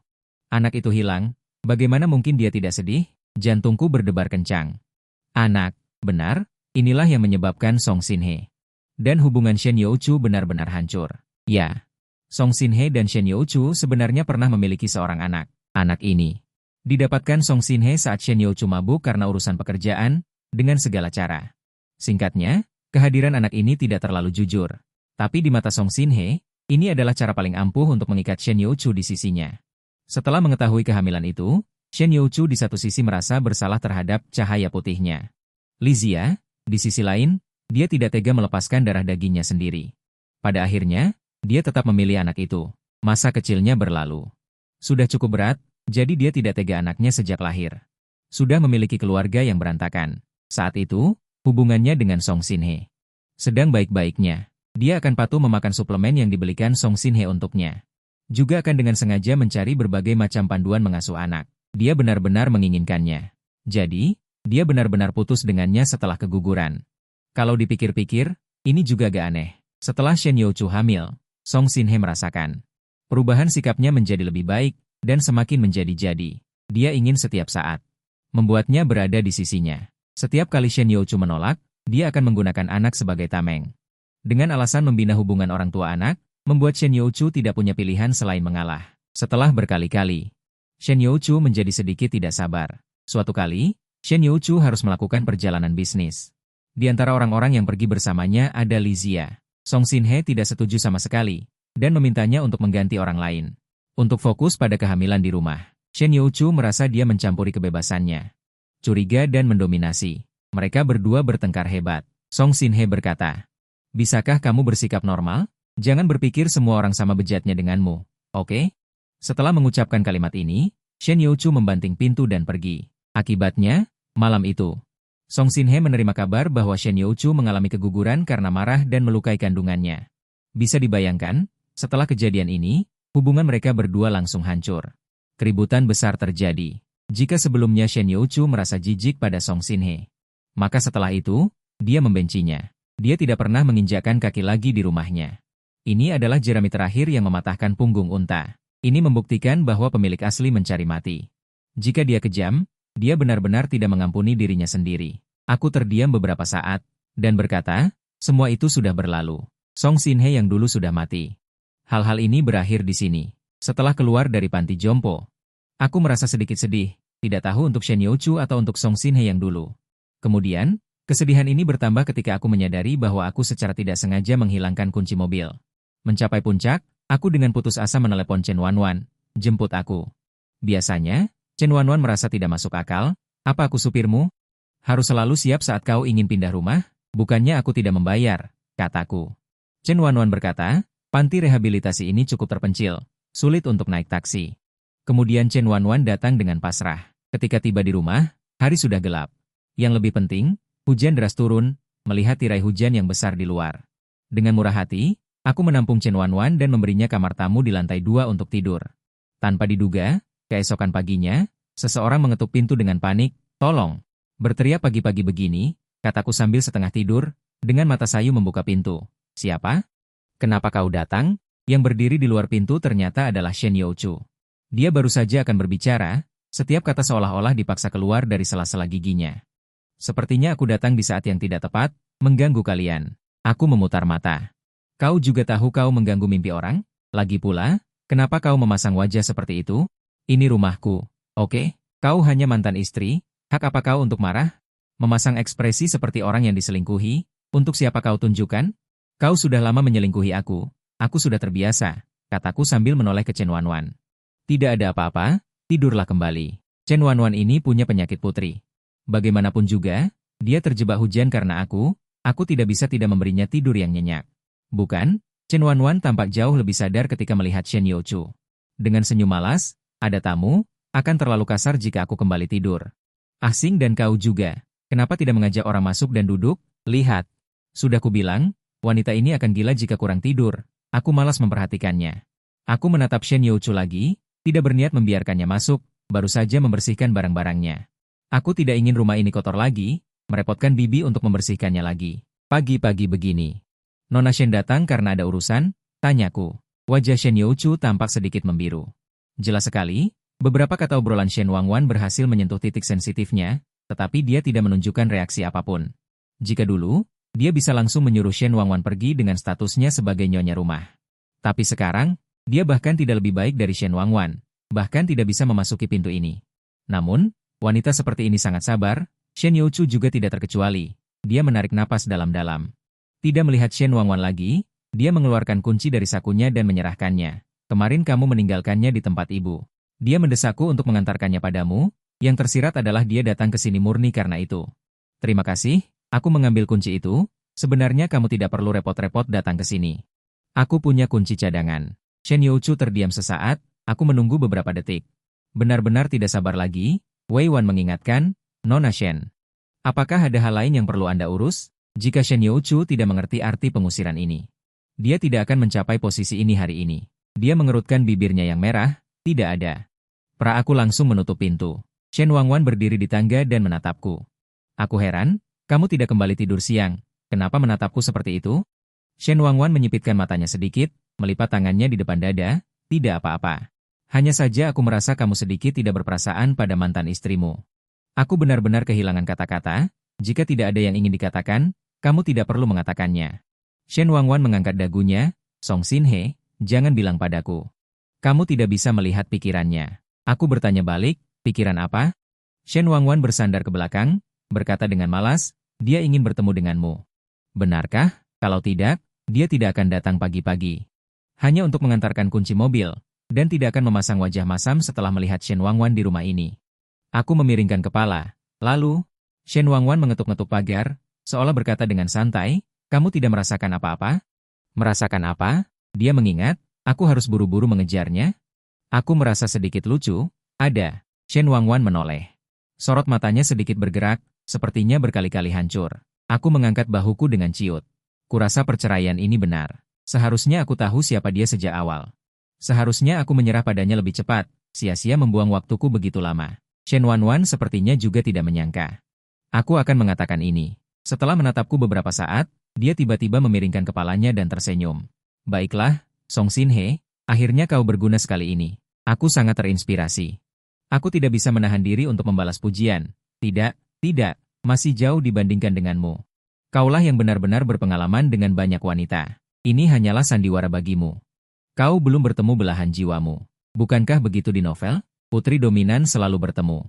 Anak itu hilang, bagaimana mungkin dia tidak sedih? Jantungku berdebar kencang. Anak, benar, inilah yang menyebabkan Song Xinhe. Dan hubungan Shen Youchu benar-benar hancur. Ya, Song Xinhe dan Shen Youchu sebenarnya pernah memiliki seorang anak. Anak ini didapatkan Song Xinhe saat Shen Youchu mabuk karena urusan pekerjaan, dengan segala cara. Singkatnya, kehadiran anak ini tidak terlalu jujur. Tapi di mata Song Xinhe, ini adalah cara paling ampuh untuk mengikat Shen Youchu di sisinya. Setelah mengetahui kehamilan itu, Shen Youchu di satu sisi merasa bersalah terhadap cahaya putihnya. Li Zia, di sisi lain, dia tidak tega melepaskan darah dagingnya sendiri. Pada akhirnya, dia tetap memilih anak itu. Masa kecilnya berlalu. Sudah cukup berat, jadi dia tidak tega anaknya sejak lahir. Sudah memiliki keluarga yang berantakan. Saat itu, hubungannya dengan Song Xinhe sedang baik-baiknya. Dia akan patuh memakan suplemen yang dibelikan Song Xinhe untuknya. Juga akan dengan sengaja mencari berbagai macam panduan mengasuh anak. Dia benar-benar menginginkannya. Jadi, dia benar-benar putus dengannya setelah keguguran. Kalau dipikir-pikir, ini juga agak aneh. Setelah Shen Youchu hamil, Song Xinhe merasakan perubahan sikapnya menjadi lebih baik, dan semakin menjadi-jadi. Dia ingin setiap saat membuatnya berada di sisinya. Setiap kali Shen Youchu menolak, dia akan menggunakan anak sebagai tameng. Dengan alasan membina hubungan orang tua anak, membuat Shen Youchu tidak punya pilihan selain mengalah. Setelah berkali-kali, Shen Youchu menjadi sedikit tidak sabar. Suatu kali, Shen Youchu harus melakukan perjalanan bisnis. Di antara orang-orang yang pergi bersamanya ada Li Zia. Song Xinhe tidak setuju sama sekali, dan memintanya untuk mengganti orang lain. Untuk fokus pada kehamilan di rumah, Shen Youchu merasa dia mencampuri kebebasannya. Curiga dan mendominasi. Mereka berdua bertengkar hebat. Song Xinhe berkata, "Bisakah kamu bersikap normal? Jangan berpikir semua orang sama bejatnya denganmu, oke?" Setelah mengucapkan kalimat ini, Shen Youchu membanting pintu dan pergi. Akibatnya, malam itu, Song Xinhe menerima kabar bahwa Shen Youchu mengalami keguguran karena marah dan melukai kandungannya. Bisa dibayangkan, setelah kejadian ini, hubungan mereka berdua langsung hancur. Keributan besar terjadi. Jika sebelumnya Shen Youchu merasa jijik pada Song Xinhe, maka setelah itu, dia membencinya. Dia tidak pernah menginjakkan kaki lagi di rumahnya. Ini adalah jerami terakhir yang mematahkan punggung unta. Ini membuktikan bahwa pemilik asli mencari mati. Jika dia kejam, dia benar-benar tidak mengampuni dirinya sendiri. Aku terdiam beberapa saat, dan berkata, semua itu sudah berlalu. Song Shin-hye yang dulu sudah mati. Hal-hal ini berakhir di sini. Setelah keluar dari panti jompo, aku merasa sedikit sedih, tidak tahu untuk Shen Youchu atau untuk Song Shin-hye yang dulu. Kemudian, kesedihan ini bertambah ketika aku menyadari bahwa aku secara tidak sengaja menghilangkan kunci mobil. Mencapai puncak, aku dengan putus asa menelepon Chen Wanwan, jemput aku. Biasanya, Chen Wanwan merasa tidak masuk akal, apa aku supirmu? Harus selalu siap saat kau ingin pindah rumah, bukannya aku tidak membayar, kataku. Chen Wanwan berkata, panti rehabilitasi ini cukup terpencil, sulit untuk naik taksi. Kemudian Chen Wanwan datang dengan pasrah. Ketika tiba di rumah, hari sudah gelap. Yang lebih penting, hujan deras turun, melihat tirai hujan yang besar di luar. Dengan murah hati, aku menampung Chen Wanwan dan memberinya kamar tamu di lantai 2 untuk tidur. Tanpa diduga, keesokan paginya, seseorang mengetuk pintu dengan panik, tolong. Berteriak pagi-pagi begini, kataku sambil setengah tidur, dengan mata sayu membuka pintu. Siapa? Kenapa kau datang? Yang berdiri di luar pintu ternyata adalah Shen Youchu. Dia baru saja akan berbicara, setiap kata seolah-olah dipaksa keluar dari sela-sela giginya. Sepertinya aku datang di saat yang tidak tepat, mengganggu kalian. Aku memutar mata. Kau juga tahu kau mengganggu mimpi orang? Lagi pula, kenapa kau memasang wajah seperti itu? Ini rumahku, oke? Kau hanya mantan istri, hak apa kau untuk marah? Memasang ekspresi seperti orang yang diselingkuhi, untuk siapa kau tunjukkan? Kau sudah lama menyelingkuhi aku sudah terbiasa, kataku sambil menoleh ke Chen Wanwan. Tidak ada apa-apa, tidurlah kembali. Chen Wanwan ini punya penyakit putri. Bagaimanapun juga, dia terjebak hujan karena aku tidak bisa tidak memberinya tidur yang nyenyak. Bukan, Chen Wanwan tampak jauh lebih sadar ketika melihat Shen Youchu. Dengan senyum malas, ada tamu, akan terlalu kasar jika aku kembali tidur. Asing dan kau juga, kenapa tidak mengajak orang masuk dan duduk? Lihat, sudah kubilang, wanita ini akan gila jika kurang tidur. Aku malas memperhatikannya. Aku menatap Shen Youchu lagi, tidak berniat membiarkannya masuk, baru saja membersihkan barang-barangnya. Aku tidak ingin rumah ini kotor lagi, merepotkan bibi untuk membersihkannya lagi. Pagi-pagi begini. Nona Shen datang karena ada urusan, tanyaku. Wajah Shen Youchu tampak sedikit membiru. Jelas sekali, beberapa kata obrolan Shen Wanwan berhasil menyentuh titik sensitifnya, tetapi dia tidak menunjukkan reaksi apapun. Jika dulu, dia bisa langsung menyuruh Shen Wanwan pergi dengan statusnya sebagai nyonya rumah. Tapi sekarang, dia bahkan tidak lebih baik dari Shen Wanwan, bahkan tidak bisa memasuki pintu ini. Namun, wanita seperti ini sangat sabar, Shen Youchu juga tidak terkecuali. Dia menarik napas dalam-dalam. Tidak melihat Shen Wanwan lagi, dia mengeluarkan kunci dari sakunya dan menyerahkannya. Kemarin kamu meninggalkannya di tempat ibu. Dia mendesakku untuk mengantarkannya padamu, yang tersirat adalah dia datang ke sini murni karena itu. Terima kasih, aku mengambil kunci itu, sebenarnya kamu tidak perlu repot-repot datang ke sini. Aku punya kunci cadangan. Shen Youchu terdiam sesaat, aku menunggu beberapa detik. Benar-benar tidak sabar lagi, Wei Wan mengingatkan, Nona Shen. Apakah ada hal lain yang perlu Anda urus? Jika Shen Youchu tidak mengerti arti pengusiran ini, dia tidak akan mencapai posisi ini hari ini. Dia mengerutkan bibirnya yang merah, tidak ada. Aku langsung menutup pintu. Shen Wanwan berdiri di tangga dan menatapku. Aku heran, kamu tidak kembali tidur siang, kenapa menatapku seperti itu? Shen Wanwan menyipitkan matanya sedikit, melipat tangannya di depan dada, tidak apa-apa. Hanya saja aku merasa kamu sedikit tidak berperasaan pada mantan istrimu. Aku benar-benar kehilangan kata-kata, jika tidak ada yang ingin dikatakan, kamu tidak perlu mengatakannya. Shen Wanwan mengangkat dagunya, Song Shin-hye, jangan bilang padaku. Kamu tidak bisa melihat pikirannya. Aku bertanya balik, pikiran apa? Shen Wanwan bersandar ke belakang, berkata dengan malas, dia ingin bertemu denganmu. Benarkah? Kalau tidak, dia tidak akan datang pagi-pagi. Hanya untuk mengantarkan kunci mobil, dan tidak akan memasang wajah masam setelah melihat Shen Wanwan di rumah ini. Aku memiringkan kepala. Lalu, Shen Wanwan mengetuk-ngetuk pagar, seolah berkata dengan santai, kamu tidak merasakan apa-apa? Merasakan apa? Dia mengingat, aku harus buru-buru mengejarnya. Aku merasa sedikit lucu, ada. Shen Wanwan menoleh. Sorot matanya sedikit bergerak, sepertinya berkali-kali hancur. Aku mengangkat bahuku dengan ciut. Kurasa perceraian ini benar. Seharusnya aku tahu siapa dia sejak awal. Seharusnya aku menyerah padanya lebih cepat, sia-sia membuang waktuku begitu lama. Shen Wanwan sepertinya juga tidak menyangka. Aku akan mengatakan ini. Setelah menatapku beberapa saat, dia tiba-tiba memiringkan kepalanya dan tersenyum. Baiklah, Song Shin-hye, akhirnya kau berguna sekali ini. Aku sangat terinspirasi. Aku tidak bisa menahan diri untuk membalas pujian. Tidak, tidak, masih jauh dibandingkan denganmu. Kaulah yang benar-benar berpengalaman dengan banyak wanita. Ini hanyalah sandiwara bagimu. Kau belum bertemu belahan jiwamu. Bukankah begitu di novel? Putri dominan selalu bertemu.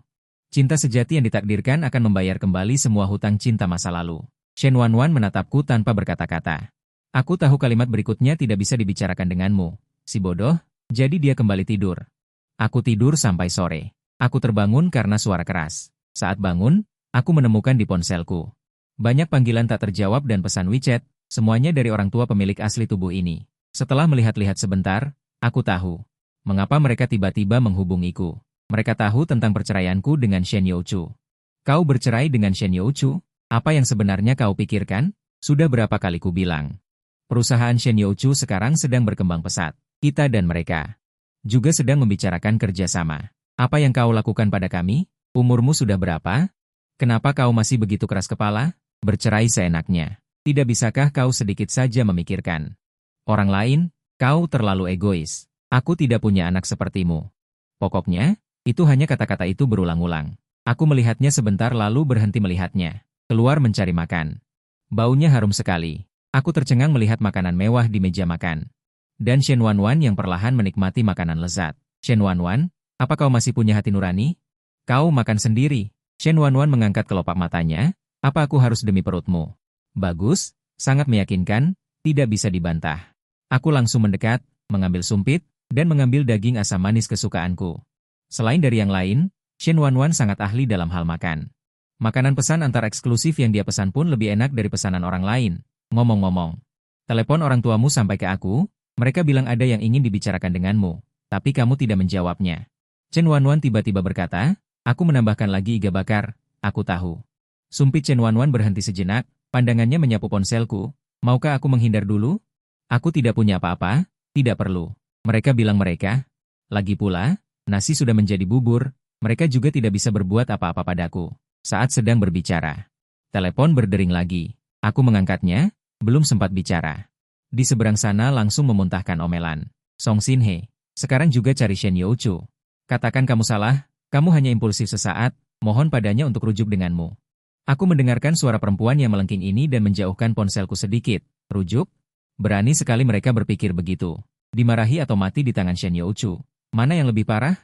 Cinta sejati yang ditakdirkan akan membayar kembali semua hutang cinta masa lalu. Shen Wanwan menatapku tanpa berkata-kata. Aku tahu kalimat berikutnya tidak bisa dibicarakan denganmu. Si bodoh, jadi dia kembali tidur. Aku tidur sampai sore. Aku terbangun karena suara keras. Saat bangun, aku menemukan di ponselku banyak panggilan tak terjawab dan pesan WeChat, semuanya dari orang tua pemilik asli tubuh ini. Setelah melihat-lihat sebentar, aku tahu mengapa mereka tiba-tiba menghubungiku. Mereka tahu tentang perceraianku dengan Shen Youchu. Kau bercerai dengan Shen Youchu? Apa yang sebenarnya kau pikirkan? Sudah berapa kali ku bilang. Perusahaan Shen Youchu sekarang sedang berkembang pesat. Kita dan mereka juga sedang membicarakan kerjasama. Apa yang kau lakukan pada kami? Umurmu sudah berapa? Kenapa kau masih begitu keras kepala? Bercerai seenaknya. Tidak bisakah kau sedikit saja memikirkan orang lain? Kau terlalu egois. Aku tidak punya anak sepertimu. Pokoknya, itu hanya kata-kata itu berulang-ulang. Aku melihatnya sebentar lalu berhenti melihatnya. Keluar mencari makan. Baunya harum sekali. Aku tercengang melihat makanan mewah di meja makan. Dan Shen Wanwan yang perlahan menikmati makanan lezat. Shen Wanwan, apa kau masih punya hati nurani? Kau makan sendiri. Shen Wanwan mengangkat kelopak matanya. Apa aku harus demi perutmu? Bagus, sangat meyakinkan, tidak bisa dibantah. Aku langsung mendekat, mengambil sumpit, dan mengambil daging asam manis kesukaanku. Selain dari yang lain, Shen Wanwan sangat ahli dalam hal makan. Makanan pesan antar eksklusif yang dia pesan pun lebih enak dari pesanan orang lain. Ngomong-ngomong, telepon orang tuamu sampai ke aku, mereka bilang ada yang ingin dibicarakan denganmu, tapi kamu tidak menjawabnya. Shen Wanwan tiba-tiba berkata, aku menambahkan lagi iga bakar, aku tahu. Sumpit Shen Wanwan berhenti sejenak, pandangannya menyapu ponselku. Maukah aku menghindar dulu? Aku tidak punya apa-apa, tidak perlu. Mereka bilang mereka. Lagi pula, nasi sudah menjadi bubur, mereka juga tidak bisa berbuat apa-apa padaku. Saat sedang berbicara, telepon berdering lagi. Aku mengangkatnya, belum sempat bicara. Di seberang sana langsung memuntahkan omelan. Song Xin-he, sekarang juga cari Shen Youchu. Katakan kamu salah, kamu hanya impulsif sesaat, mohon padanya untuk rujuk denganmu. Aku mendengarkan suara perempuan yang melengking ini dan menjauhkan ponselku sedikit. Rujuk? Berani sekali mereka berpikir begitu. Dimarahi atau mati di tangan Shen Youchu. Mana yang lebih parah?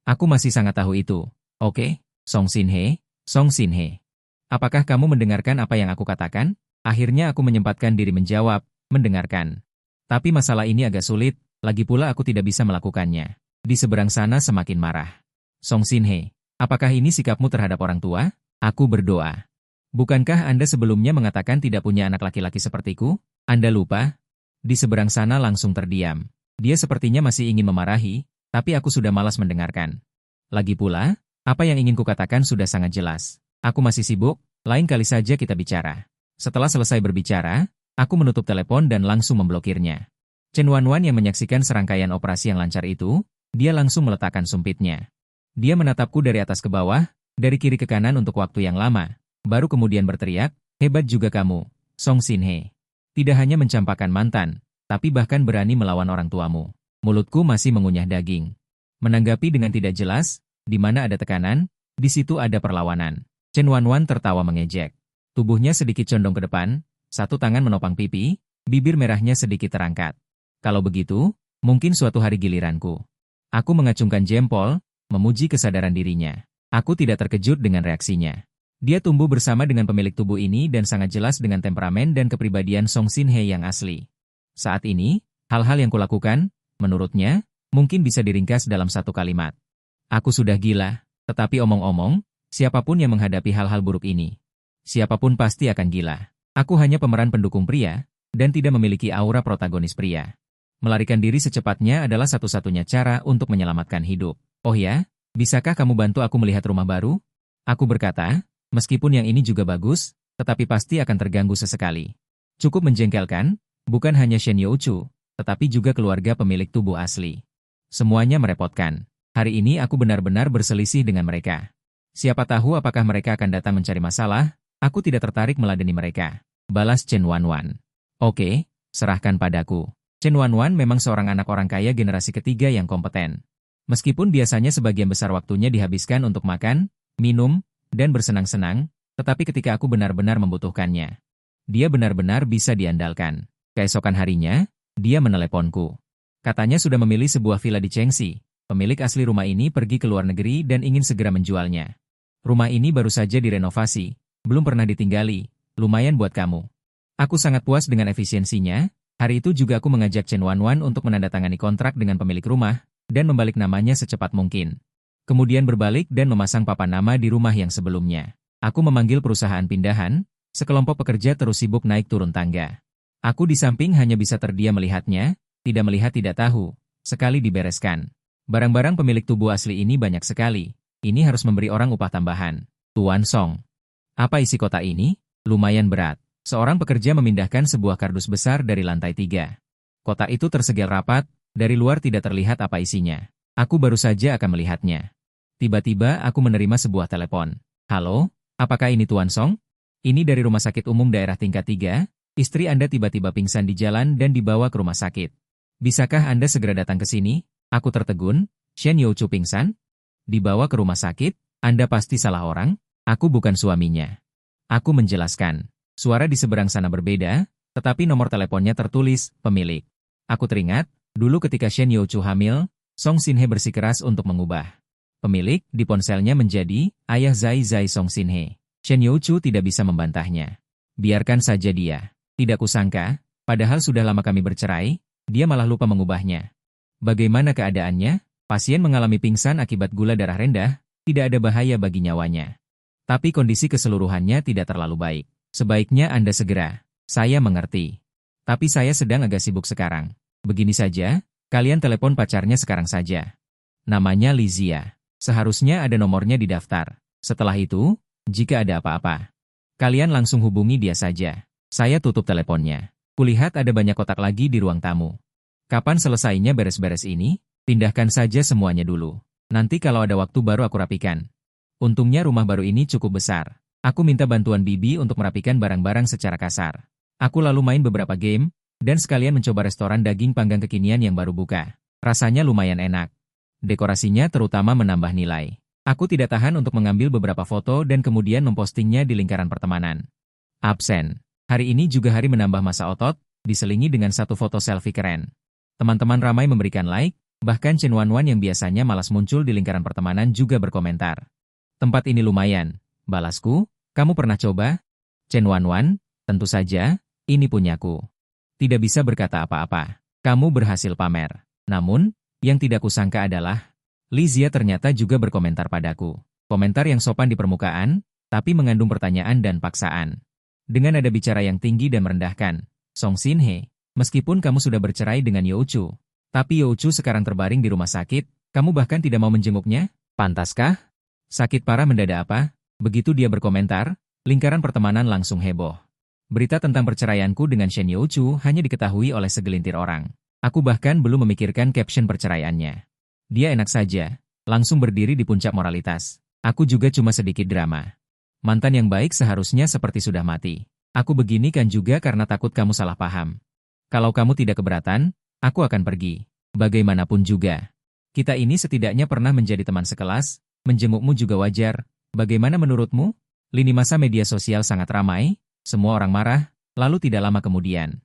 Aku masih sangat tahu itu. Oke, Song Xin-he, Song Xin-he. Apakah kamu mendengarkan apa yang aku katakan? Akhirnya aku menyempatkan diri menjawab, mendengarkan. Tapi masalah ini agak sulit, lagi pula aku tidak bisa melakukannya. Di seberang sana semakin marah. Song Xin-he, apakah ini sikapmu terhadap orang tua? Aku berdoa. Bukankah Anda sebelumnya mengatakan tidak punya anak laki-laki sepertiku? Anda lupa? Di seberang sana langsung terdiam. Dia sepertinya masih ingin memarahi, tapi aku sudah malas mendengarkan. Lagi pula, apa yang ingin kukatakan sudah sangat jelas. Aku masih sibuk, lain kali saja kita bicara. Setelah selesai berbicara, aku menutup telepon dan langsung memblokirnya. Shen Wanwan yang menyaksikan serangkaian operasi yang lancar itu, dia langsung meletakkan sumpitnya. Dia menatapku dari atas ke bawah, dari kiri ke kanan untuk waktu yang lama. Baru kemudian berteriak, hebat juga kamu, Song Xin-he. Tidak hanya mencampakkan mantan, tapi bahkan berani melawan orang tuamu. Mulutku masih mengunyah daging. Menanggapi dengan tidak jelas, di mana ada tekanan, di situ ada perlawanan. Shen Wanwan tertawa mengejek. Tubuhnya sedikit condong ke depan, satu tangan menopang pipi, bibir merahnya sedikit terangkat. Kalau begitu, mungkin suatu hari giliranku. Aku mengacungkan jempol, memuji kesadaran dirinya. Aku tidak terkejut dengan reaksinya. Dia tumbuh bersama dengan pemilik tubuh ini dan sangat jelas dengan temperamen dan kepribadian Song Xin-he yang asli. Saat ini, hal-hal yang kulakukan, menurutnya, mungkin bisa diringkas dalam satu kalimat. Aku sudah gila, tetapi omong-omong, siapapun yang menghadapi hal-hal buruk ini, siapapun pasti akan gila. Aku hanya pemeran pendukung pria, dan tidak memiliki aura protagonis pria. Melarikan diri secepatnya adalah satu-satunya cara untuk menyelamatkan hidup. Oh ya, bisakah kamu bantu aku melihat rumah baru? Aku berkata, meskipun yang ini juga bagus, tetapi pasti akan terganggu sesekali. Cukup menjengkelkan, bukan hanya Shen Youchu, tetapi juga keluarga pemilik tubuh asli. Semuanya merepotkan. Hari ini aku benar-benar berselisih dengan mereka. Siapa tahu apakah mereka akan datang mencari masalah, aku tidak tertarik meladeni mereka. Balas Shen Wanwan. Oke, serahkan padaku. Shen Wanwan memang seorang anak orang kaya generasi ketiga yang kompeten. Meskipun biasanya sebagian besar waktunya dihabiskan untuk makan, minum, dan bersenang-senang, tetapi ketika aku benar-benar membutuhkannya, dia benar-benar bisa diandalkan. Keesokan harinya, dia meneleponku. Katanya sudah memilih sebuah villa di Chengxi. Pemilik asli rumah ini pergi ke luar negeri dan ingin segera menjualnya. Rumah ini baru saja direnovasi, belum pernah ditinggali, lumayan buat kamu. Aku sangat puas dengan efisiensinya. Hari itu juga aku mengajak Chen Wanwan untuk menandatangani kontrak dengan pemilik rumah, dan membalik namanya secepat mungkin. Kemudian berbalik dan memasang papan nama di rumah yang sebelumnya. Aku memanggil perusahaan pindahan, sekelompok pekerja terus sibuk naik turun tangga. Aku di samping hanya bisa terdiam melihatnya, tidak melihat tidak tahu, sekali dibereskan. Barang-barang pemilik tubuh asli ini banyak sekali, ini harus memberi orang upah tambahan. Tuan Song. Apa isi kotak ini? Lumayan berat. Seorang pekerja memindahkan sebuah kardus besar dari lantai 3. Kotak itu tersegel rapat, dari luar tidak terlihat apa isinya. Aku baru saja akan melihatnya. Tiba-tiba aku menerima sebuah telepon. Halo, apakah ini Tuan Song? Ini dari Rumah Sakit Umum Daerah Tingkat 3, istri Anda tiba-tiba pingsan di jalan dan dibawa ke rumah sakit. Bisakah Anda segera datang ke sini? Aku tertegun, Shen Youchu pingsan? Dibawa ke rumah sakit? Anda pasti salah orang? Aku bukan suaminya. Aku menjelaskan. Suara di seberang sana berbeda, tetapi nomor teleponnya tertulis, pemilik. Aku teringat, dulu ketika Shen Youchu hamil, Song Xinhe bersikeras untuk mengubah pemilik di ponselnya menjadi ayah Zai Song Xinhe. Shen Youchu tidak bisa membantahnya. Biarkan saja dia. Tidak kusangka, padahal sudah lama kami bercerai, dia malah lupa mengubahnya. Bagaimana keadaannya? Pasien mengalami pingsan akibat gula darah rendah, tidak ada bahaya bagi nyawanya. Tapi kondisi keseluruhannya tidak terlalu baik. Sebaiknya Anda segera. Saya mengerti. Tapi saya sedang agak sibuk sekarang. Begini saja, kalian telepon pacarnya sekarang saja. Namanya Lizia. Seharusnya ada nomornya di daftar. Setelah itu, jika ada apa-apa, kalian langsung hubungi dia saja. Saya tutup teleponnya. Kulihat ada banyak kotak lagi di ruang tamu. Kapan selesainya beres-beres ini? Pindahkan saja semuanya dulu. Nanti kalau ada waktu baru aku rapikan. Untungnya rumah baru ini cukup besar. Aku minta bantuan Bibi untuk merapikan barang-barang secara kasar. Aku lalu main beberapa game, dan sekalian mencoba restoran daging panggang kekinian yang baru buka. Rasanya lumayan enak. Dekorasinya terutama menambah nilai. Aku tidak tahan untuk mengambil beberapa foto dan kemudian mempostingnya di lingkaran pertemanan. Absen. Hari ini juga hari menambah masa otot, diselingi dengan satu foto selfie keren. Teman-teman ramai memberikan like, bahkan Chen Wanwan yang biasanya malas muncul di lingkaran pertemanan juga berkomentar. Tempat ini lumayan. Balasku, kamu pernah coba? Chen Wanwan, tentu saja, ini punyaku. Tidak bisa berkata apa-apa. Kamu berhasil pamer. Namun, yang tidak kusangka adalah, Lizia ternyata juga berkomentar padaku. Komentar yang sopan di permukaan, tapi mengandung pertanyaan dan paksaan. Dengan nada bicara yang tinggi dan merendahkan, Song Xinhe, meskipun kamu sudah bercerai dengan Youchu, tapi Youchu sekarang terbaring di rumah sakit, kamu bahkan tidak mau menjenguknya? Pantaskah? Sakit parah mendadak apa? Begitu dia berkomentar, lingkaran pertemanan langsung heboh. Berita tentang perceraianku dengan Shen Youchu hanya diketahui oleh segelintir orang. Aku bahkan belum memikirkan caption perceraiannya. Dia enak saja, langsung berdiri di puncak moralitas. Aku juga cuma sedikit drama. Mantan yang baik seharusnya seperti sudah mati. Aku begini kan juga karena takut kamu salah paham. Kalau kamu tidak keberatan, aku akan pergi. Bagaimanapun juga. Kita ini setidaknya pernah menjadi teman sekelas, menjengukmu juga wajar. Bagaimana menurutmu? Lini masa media sosial sangat ramai, semua orang marah, lalu tidak lama kemudian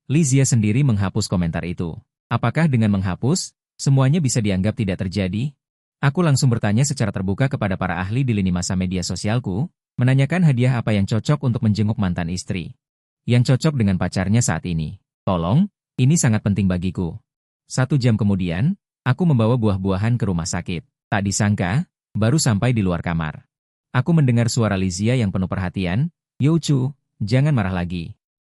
Lizia sendiri menghapus komentar itu. Apakah dengan menghapus, semuanya bisa dianggap tidak terjadi? Aku langsung bertanya secara terbuka kepada para ahli di lini masa media sosialku, menanyakan hadiah apa yang cocok untuk menjenguk mantan istri. Yang cocok dengan pacarnya saat ini. Tolong, ini sangat penting bagiku. 1 jam kemudian, aku membawa buah-buahan ke rumah sakit. Tak disangka, baru sampai di luar kamar. Aku mendengar suara Lizia yang penuh perhatian, Youchu, jangan marah lagi.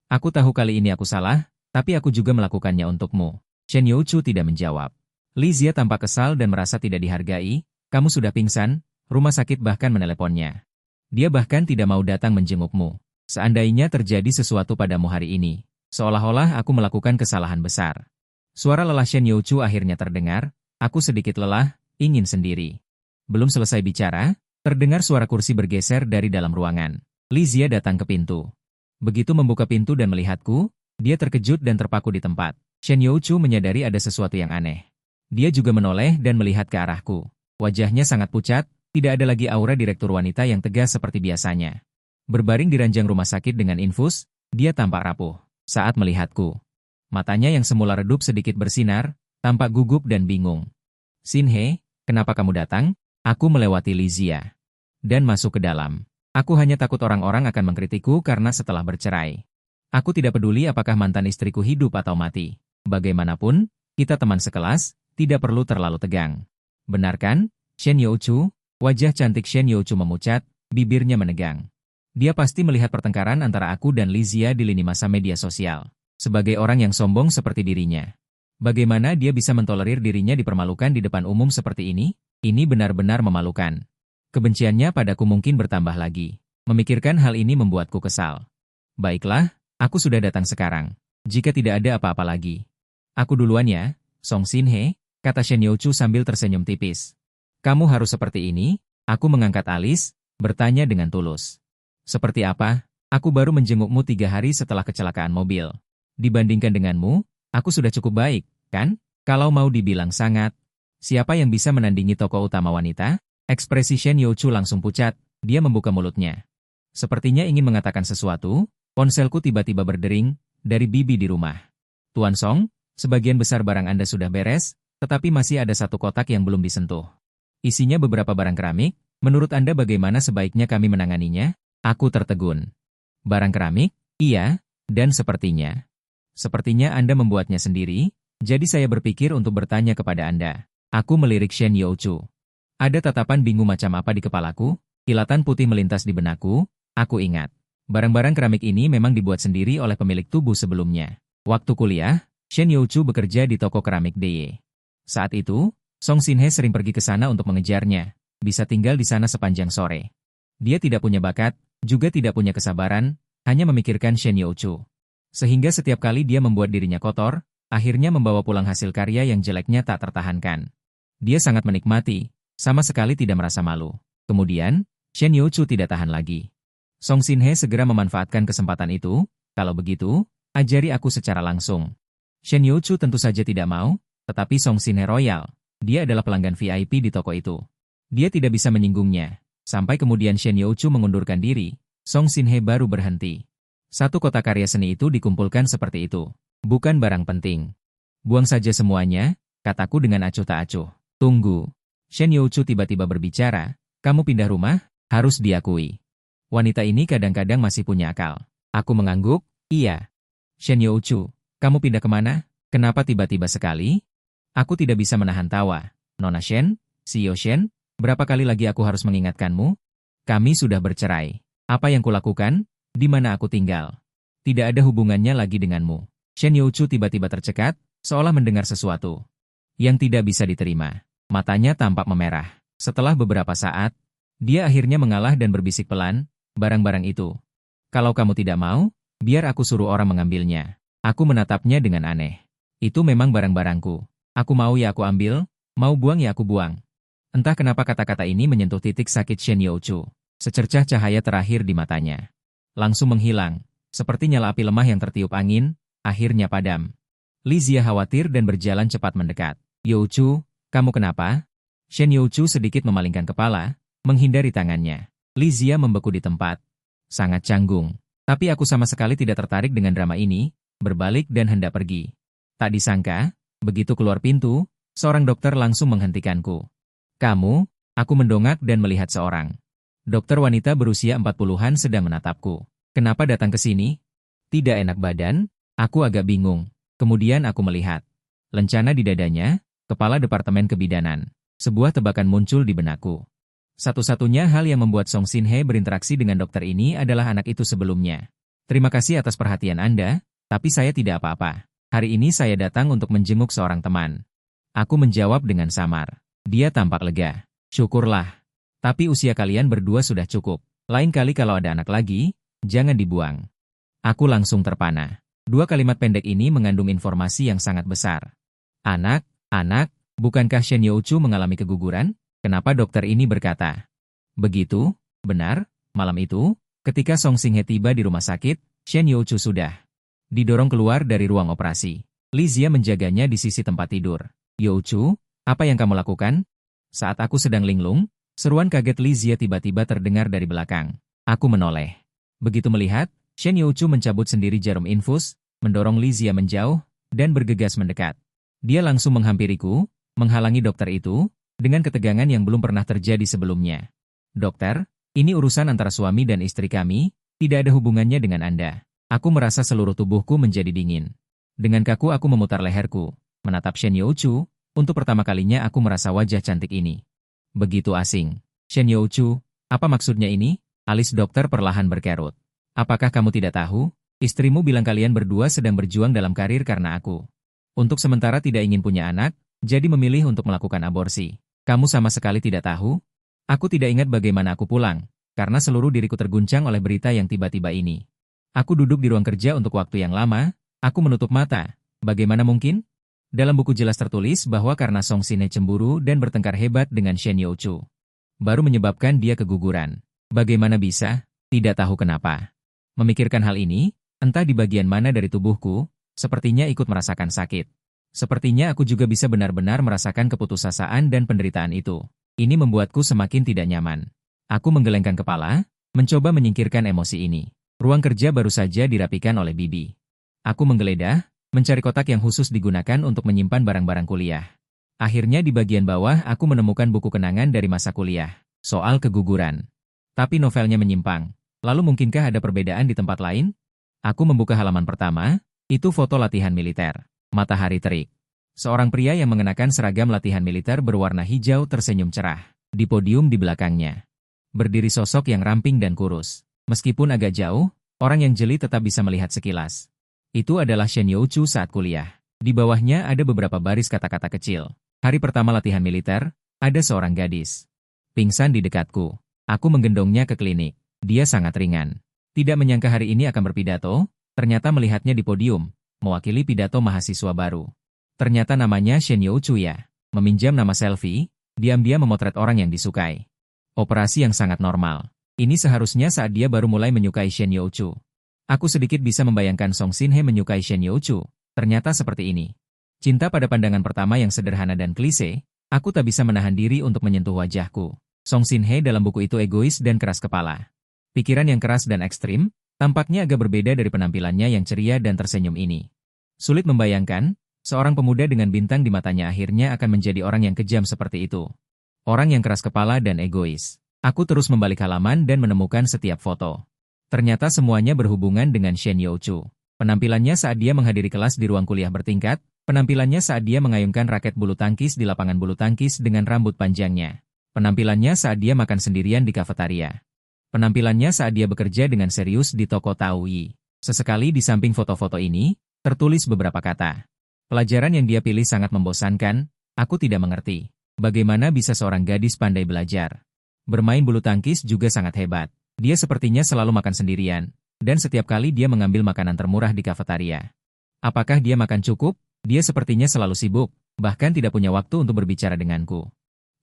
Aku tahu kali ini aku salah, tapi aku juga melakukannya untukmu. Shen Youchu tidak menjawab. Lizia tampak kesal dan merasa tidak dihargai. Kamu sudah pingsan, rumah sakit bahkan meneleponnya. Dia bahkan tidak mau datang menjengukmu. Seandainya terjadi sesuatu padamu hari ini, seolah-olah aku melakukan kesalahan besar. Suara lelah Shen Youchu akhirnya terdengar. Aku sedikit lelah, ingin sendiri. Belum selesai bicara, terdengar suara kursi bergeser dari dalam ruangan. Lizia datang ke pintu. Begitu membuka pintu dan melihatku, dia terkejut dan terpaku di tempat. Shen Youchu menyadari ada sesuatu yang aneh. Dia juga menoleh dan melihat ke arahku. Wajahnya sangat pucat, tidak ada lagi aura direktur wanita yang tegas seperti biasanya. Berbaring di ranjang rumah sakit dengan infus, dia tampak rapuh. Saat melihatku, matanya yang semula redup sedikit bersinar, tampak gugup dan bingung. "Shin-hye, kenapa kamu datang?" Aku melewati Lizia dan masuk ke dalam. Aku hanya takut orang-orang akan mengkritikku karena setelah bercerai. Aku tidak peduli apakah mantan istriku hidup atau mati. Bagaimanapun, kita teman sekelas, tidak perlu terlalu tegang. "Benar kan, Shen Youchu?" Wajah cantik Shen Youchu memucat, bibirnya menegang. Dia pasti melihat pertengkaran antara aku dan Lizia di lini masa media sosial. Sebagai orang yang sombong seperti dirinya, bagaimana dia bisa mentolerir dirinya dipermalukan di depan umum seperti ini? Ini benar-benar memalukan. Kebenciannya padaku mungkin bertambah lagi. Memikirkan hal ini membuatku kesal. "Baiklah, aku sudah datang sekarang. Jika tidak ada apa-apa lagi, aku duluan ya, Song Shin-hye," kata Shen Youchu sambil tersenyum tipis. "Kamu harus seperti ini?" Aku mengangkat alis, bertanya dengan tulus. "Seperti apa? Aku baru menjengukmu 3 hari setelah kecelakaan mobil. Dibandingkan denganmu, aku sudah cukup baik, kan? Kalau mau dibilang sangat. Siapa yang bisa menandingi tokoh utama wanita?" Ekspresi Shen Youchu langsung pucat, dia membuka mulutnya. Sepertinya ingin mengatakan sesuatu, ponselku tiba-tiba berdering, dari bibi di rumah. "Tuan Song, sebagian besar barang Anda sudah beres, tetapi masih ada satu kotak yang belum disentuh. Isinya beberapa barang keramik, menurut Anda bagaimana sebaiknya kami menanganinya?" Aku tertegun. "Barang keramik? Iya, dan sepertinya Anda membuatnya sendiri, jadi saya berpikir untuk bertanya kepada Anda." Aku melirik Shen Youchu. Ada tatapan bingung macam apa di kepalaku, kilatan putih melintas di benakku, aku ingat. Barang-barang keramik ini memang dibuat sendiri oleh pemilik tubuh sebelumnya. Waktu kuliah, Shen Youchu bekerja di toko keramik DY. Saat itu, Song Shin-hye sering pergi ke sana untuk mengejarnya, bisa tinggal di sana sepanjang sore. Dia tidak punya bakat, juga tidak punya kesabaran, hanya memikirkan Shen Youchu. Sehingga setiap kali dia membuat dirinya kotor, akhirnya membawa pulang hasil karya yang jeleknya tak tertahankan. Dia sangat menikmati, sama sekali tidak merasa malu. Kemudian, Shen Youchu tidak tahan lagi. Song Shin-hye segera memanfaatkan kesempatan itu, "Kalau begitu, ajari aku secara langsung." Shen Youchu tentu saja tidak mau, tetapi Song Shin-hye royal. Dia adalah pelanggan VIP di toko itu. Dia tidak bisa menyinggungnya. Sampai kemudian Shen Youchu mengundurkan diri, Song Shin-hye baru berhenti. Satu kotak karya seni itu dikumpulkan seperti itu. Bukan barang penting. "Buang saja semuanya," kataku dengan acuh tak acuh. "Tunggu." Shen Youchu tiba-tiba berbicara, "Kamu pindah rumah?" Harus diakui, wanita ini kadang-kadang masih punya akal. Aku mengangguk, "Iya." "Shen Youchu, kamu pindah kemana? Kenapa tiba-tiba sekali?" Aku tidak bisa menahan tawa. "Nona Shen, Xiao Shen, berapa kali lagi aku harus mengingatkanmu? Kami sudah bercerai. Apa yang kulakukan? Di mana aku tinggal? Tidak ada hubungannya lagi denganmu." Shen Youchu tiba-tiba tercekat, seolah mendengar sesuatu yang tidak bisa diterima. Matanya tampak memerah. Setelah beberapa saat, dia akhirnya mengalah dan berbisik pelan, "Barang-barang itu. Kalau kamu tidak mau, biar aku suruh orang mengambilnya." Aku menatapnya dengan aneh. "Itu memang barang-barangku. Aku mau ya aku ambil, mau buang ya aku buang." Entah kenapa kata-kata ini menyentuh titik sakit Shen Youchu. Secercah cahaya terakhir di matanya langsung menghilang, seperti nyala api lemah yang tertiup angin, akhirnya padam. Lizia khawatir dan berjalan cepat mendekat. "Youchu, kamu kenapa?" Shen Youchu sedikit memalingkan kepala, menghindari tangannya. Lizia membeku di tempat. Sangat canggung. Tapi aku sama sekali tidak tertarik dengan drama ini, berbalik dan hendak pergi. Tak disangka, begitu keluar pintu, seorang dokter langsung menghentikanku. "Kamu?" Aku mendongak dan melihat seorang dokter wanita berusia 40-an sedang menatapku. "Kenapa datang ke sini?" Tidak enak badan, aku agak bingung. Kemudian aku melihat lencana di dadanya, kepala Departemen Kebidanan. Sebuah tebakan muncul di benakku. Satu-satunya hal yang membuat Song Shin-hye berinteraksi dengan dokter ini adalah anak itu sebelumnya. "Terima kasih atas perhatian Anda, tapi saya tidak apa-apa. Hari ini saya datang untuk menjenguk seorang teman." Aku menjawab dengan samar. Dia tampak lega. "Syukurlah. Tapi usia kalian berdua sudah cukup. Lain kali kalau ada anak lagi, jangan dibuang." Aku langsung terpana. Dua kalimat pendek ini mengandung informasi yang sangat besar. "Anak, bukankah Shen Youchu mengalami keguguran?" Kenapa dokter ini berkata begitu? Benar, malam itu, ketika Song Shin-hye tiba di rumah sakit, Shen Youchu sudah didorong keluar dari ruang operasi. Lizia menjaganya di sisi tempat tidur. Youchu, apa yang kamu lakukan? Saat aku sedang linglung, seruan kaget Li Zia tiba-tiba terdengar dari belakang. Aku menoleh. Begitu melihat, Shen Youchu mencabut sendiri jarum infus, mendorong Li Zia menjauh, dan bergegas mendekat. Dia langsung menghampiriku, menghalangi dokter itu, dengan ketegangan yang belum pernah terjadi sebelumnya. Dokter, ini urusan antara suami dan istri kami, tidak ada hubungannya dengan Anda. Aku merasa seluruh tubuhku menjadi dingin. Dengan kaku aku memutar leherku, menatap Shen Youchu. Untuk pertama kalinya aku merasa wajah cantik ini. Begitu asing. Shen Youchu, apa maksudnya ini? Alis dokter perlahan berkerut. Apakah kamu tidak tahu? Istrimu bilang kalian berdua sedang berjuang dalam karir karena aku. Untuk sementara tidak ingin punya anak, jadi memilih untuk melakukan aborsi. Kamu sama sekali tidak tahu? Aku tidak ingat bagaimana aku pulang, karena seluruh diriku terguncang oleh berita yang tiba-tiba ini. Aku duduk di ruang kerja untuk waktu yang lama, aku menutup mata. Bagaimana mungkin? Dalam buku jelas tertulis bahwa karena Song Xinhe cemburu dan bertengkar hebat dengan Shen Youchu, baru menyebabkan dia keguguran. Bagaimana bisa? Tidak tahu kenapa. Memikirkan hal ini, entah di bagian mana dari tubuhku, sepertinya ikut merasakan sakit. Sepertinya aku juga bisa benar-benar merasakan keputusasaan dan penderitaan itu. Ini membuatku semakin tidak nyaman. Aku menggelengkan kepala, mencoba menyingkirkan emosi ini. Ruang kerja baru saja dirapikan oleh Bibi. Aku menggeledah, mencari kotak yang khusus digunakan untuk menyimpan barang-barang kuliah. Akhirnya di bagian bawah aku menemukan buku kenangan dari masa kuliah, soal keguguran. Tapi novelnya menyimpang. Lalu mungkinkah ada perbedaan di tempat lain? Aku membuka halaman pertama, itu foto latihan militer. Matahari terik. Seorang pria yang mengenakan seragam latihan militer berwarna hijau tersenyum cerah. Di podium di belakangnya berdiri sosok yang ramping dan kurus. Meskipun agak jauh, orang yang jeli tetap bisa melihat sekilas. Itu adalah Shen Youchu saat kuliah. Di bawahnya ada beberapa baris kata-kata kecil. Hari pertama latihan militer, ada seorang gadis pingsan di dekatku. Aku menggendongnya ke klinik. Dia sangat ringan. Tidak menyangka hari ini akan berpidato, ternyata melihatnya di podium, mewakili pidato mahasiswa baru. Ternyata namanya Shen Youchu ya. Meminjam nama selfie, diam-diam memotret orang yang disukai. Operasi yang sangat normal. Ini seharusnya saat dia baru mulai menyukai Shen Youchu. Aku sedikit bisa membayangkan Song Xinhe menyukai Shen Youchu. Ternyata seperti ini. Cinta pada pandangan pertama yang sederhana dan klise, aku tak bisa menahan diri untuk menyentuh wajahku. Song Xinhe dalam buku itu egois dan keras kepala. Pikiran yang keras dan ekstrim, tampaknya agak berbeda dari penampilannya yang ceria dan tersenyum ini. Sulit membayangkan, seorang pemuda dengan bintang di matanya akhirnya akan menjadi orang yang kejam seperti itu. Orang yang keras kepala dan egois. Aku terus membalik halaman dan menemukan setiap foto. Ternyata semuanya berhubungan dengan Shen Youchu. Penampilannya saat dia menghadiri kelas di ruang kuliah bertingkat, penampilannya saat dia mengayunkan raket bulu tangkis di lapangan bulu tangkis dengan rambut panjangnya. Penampilannya saat dia makan sendirian di kafetaria. Penampilannya saat dia bekerja dengan serius di toko Taoyi. Sesekali di samping foto-foto ini, tertulis beberapa kata. Pelajaran yang dia pilih sangat membosankan, aku tidak mengerti. Bagaimana bisa seorang gadis pandai belajar? Bermain bulu tangkis juga sangat hebat. Dia sepertinya selalu makan sendirian, dan setiap kali dia mengambil makanan termurah di kafetaria. Apakah dia makan cukup? Dia sepertinya selalu sibuk, bahkan tidak punya waktu untuk berbicara denganku.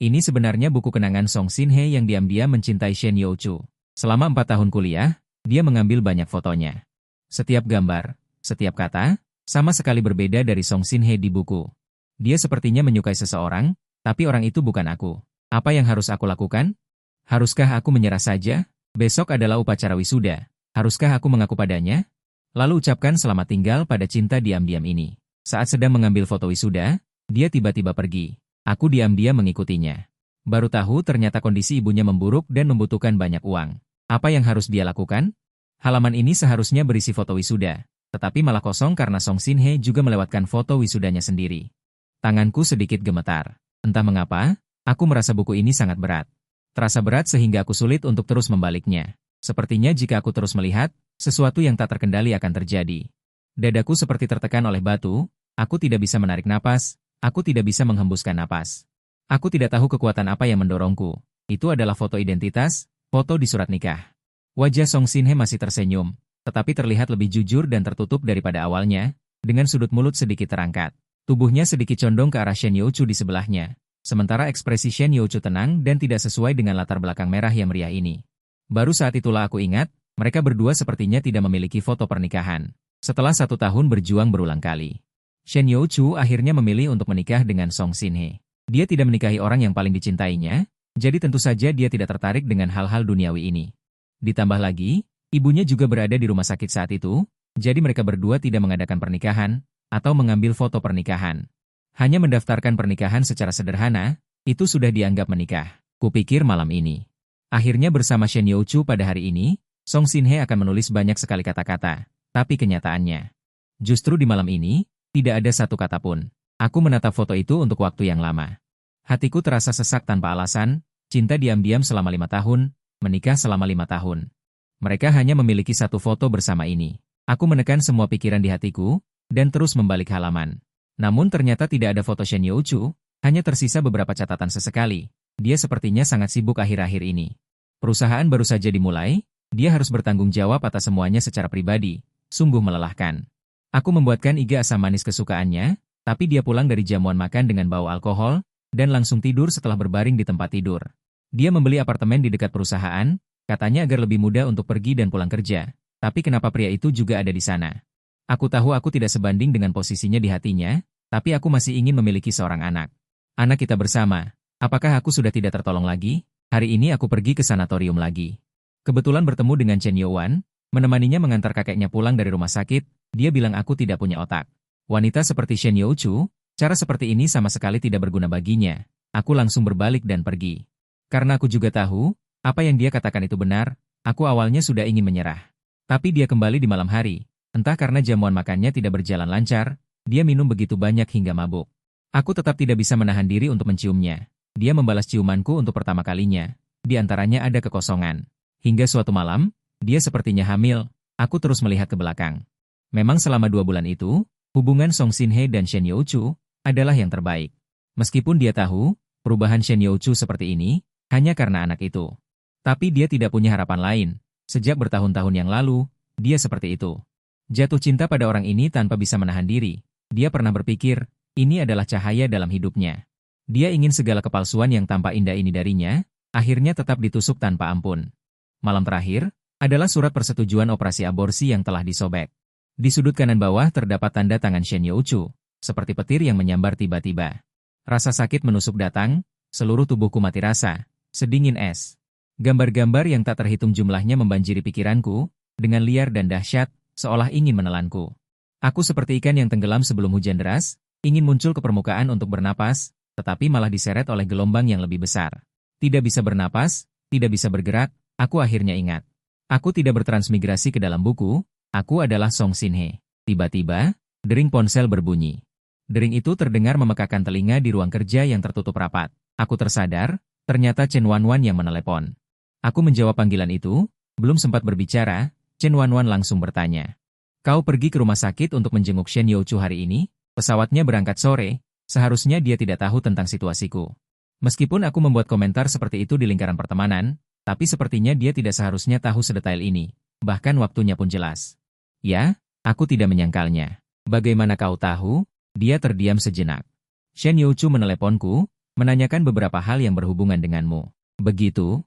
Ini sebenarnya buku kenangan Song Xinhe yang diam-diam mencintai Shen Youchu. Selama 4 tahun kuliah, dia mengambil banyak fotonya. Setiap gambar, setiap kata, sama sekali berbeda dari Song Xinhe di buku. Dia sepertinya menyukai seseorang, tapi orang itu bukan aku. Apa yang harus aku lakukan? Haruskah aku menyerah saja? Besok adalah upacara wisuda. Haruskah aku mengaku padanya? Lalu ucapkan selamat tinggal pada cinta diam-diam ini. Saat sedang mengambil foto wisuda, dia tiba-tiba pergi. Aku diam-diam mengikutinya. Baru tahu ternyata kondisi ibunya memburuk dan membutuhkan banyak uang. Apa yang harus dia lakukan? Halaman ini seharusnya berisi foto wisuda, tetapi malah kosong karena Song Xinhe juga melewatkan foto wisudanya sendiri. Tanganku sedikit gemetar. Entah mengapa, aku merasa buku ini sangat berat. Terasa berat sehingga aku sulit untuk terus membaliknya. Sepertinya jika aku terus melihat, sesuatu yang tak terkendali akan terjadi. Dadaku seperti tertekan oleh batu, aku tidak bisa menarik napas, aku tidak bisa menghembuskan napas. Aku tidak tahu kekuatan apa yang mendorongku. Itu adalah foto identitas, foto di surat nikah. Wajah Song Xinhe masih tersenyum, tetapi terlihat lebih jujur dan tertutup daripada awalnya, dengan sudut mulut sedikit terangkat. Tubuhnya sedikit condong ke arah Shen Youchu di sebelahnya. Sementara ekspresi Shen Youchu tenang dan tidak sesuai dengan latar belakang merah yang meriah ini. Baru saat itulah aku ingat, mereka berdua sepertinya tidak memiliki foto pernikahan. Setelah 1 tahun berjuang berulang kali. Shen Youchu akhirnya memilih untuk menikah dengan Song Xinhe. Dia tidak menikahi orang yang paling dicintainya, jadi tentu saja dia tidak tertarik dengan hal-hal duniawi ini. Ditambah lagi, ibunya juga berada di rumah sakit saat itu, jadi mereka berdua tidak mengadakan pernikahan, atau mengambil foto pernikahan. Hanya mendaftarkan pernikahan secara sederhana, itu sudah dianggap menikah. Kupikir malam ini. Akhirnya bersama Shen Youchu pada hari ini, Song Xinhe akan menulis banyak sekali kata-kata, tapi kenyataannya. Justru di malam ini, tidak ada satu kata pun. Aku menatap foto itu untuk waktu yang lama. Hatiku terasa sesak tanpa alasan, cinta diam-diam selama 5 tahun, menikah selama 5 tahun. Mereka hanya memiliki satu foto bersama ini. Aku menekan semua pikiran di hatiku, dan terus membalik halaman. Namun ternyata tidak ada foto Shen Youchu, hanya tersisa beberapa catatan sesekali. Dia sepertinya sangat sibuk akhir-akhir ini. Perusahaan baru saja dimulai, dia harus bertanggung jawab atas semuanya secara pribadi, sungguh melelahkan. Aku membuatkan iga asam manis kesukaannya, tapi dia pulang dari jamuan makan dengan bau alkohol, dan langsung tidur setelah berbaring di tempat tidur. Dia membeli apartemen di dekat perusahaan, katanya agar lebih mudah untuk pergi dan pulang kerja, tapi kenapa pria itu juga ada di sana? Aku tahu aku tidak sebanding dengan posisinya di hatinya, tapi aku masih ingin memiliki seorang anak. Anak kita bersama, apakah aku sudah tidak tertolong lagi? Hari ini aku pergi ke sanatorium lagi. Kebetulan bertemu dengan Chen Youwan, menemaninya mengantar kakeknya pulang dari rumah sakit. Dia bilang aku tidak punya otak. Wanita seperti Shen Youchu, cara seperti ini sama sekali tidak berguna baginya. Aku langsung berbalik dan pergi. Karena aku juga tahu, apa yang dia katakan itu benar, aku awalnya sudah ingin menyerah. Tapi dia kembali di malam hari. Entah karena jamuan makannya tidak berjalan lancar, dia minum begitu banyak hingga mabuk. Aku tetap tidak bisa menahan diri untuk menciumnya. Dia membalas ciumanku untuk pertama kalinya. Di antaranya ada kekosongan. Hingga suatu malam, dia sepertinya hamil. Aku terus melihat ke belakang. Memang selama 2 bulan itu, hubungan Song Xinhe dan Shen Youchu adalah yang terbaik. Meskipun dia tahu, perubahan Shen Youchu seperti ini, hanya karena anak itu. Tapi dia tidak punya harapan lain. Sejak bertahun-tahun yang lalu, dia seperti itu. Jatuh cinta pada orang ini tanpa bisa menahan diri. Dia pernah berpikir, ini adalah cahaya dalam hidupnya. Dia ingin segala kepalsuan yang tampak indah ini darinya, akhirnya tetap ditusuk tanpa ampun. Malam terakhir, adalah surat persetujuan operasi aborsi yang telah disobek. Di sudut kanan bawah terdapat tanda tangan Shen Youchu, seperti petir yang menyambar tiba-tiba. Rasa sakit menusuk datang, seluruh tubuhku mati rasa, sedingin es. Gambar-gambar yang tak terhitung jumlahnya membanjiri pikiranku, dengan liar dan dahsyat, seolah ingin menelanku. Aku seperti ikan yang tenggelam sebelum hujan deras, ingin muncul ke permukaan untuk bernapas, tetapi malah diseret oleh gelombang yang lebih besar. Tidak bisa bernapas, tidak bisa bergerak, aku akhirnya ingat. Aku tidak bertransmigrasi ke dalam buku, aku adalah Song Xinhe. Tiba-tiba, dering ponsel berbunyi. Dering itu terdengar memekakan telinga di ruang kerja yang tertutup rapat. Aku tersadar, ternyata Chen Wanwan yang menelepon. Aku menjawab panggilan itu, belum sempat berbicara, Chen Wanwan langsung bertanya. Kau pergi ke rumah sakit untuk menjenguk Shen Youchu hari ini? Pesawatnya berangkat sore, seharusnya dia tidak tahu tentang situasiku. Meskipun aku membuat komentar seperti itu di lingkaran pertemanan, tapi sepertinya dia tidak seharusnya tahu sedetail ini, bahkan waktunya pun jelas. Ya, aku tidak menyangkalnya. Bagaimana kau tahu? Dia terdiam sejenak. Shen Youchu meneleponku, menanyakan beberapa hal yang berhubungan denganmu. Begitu?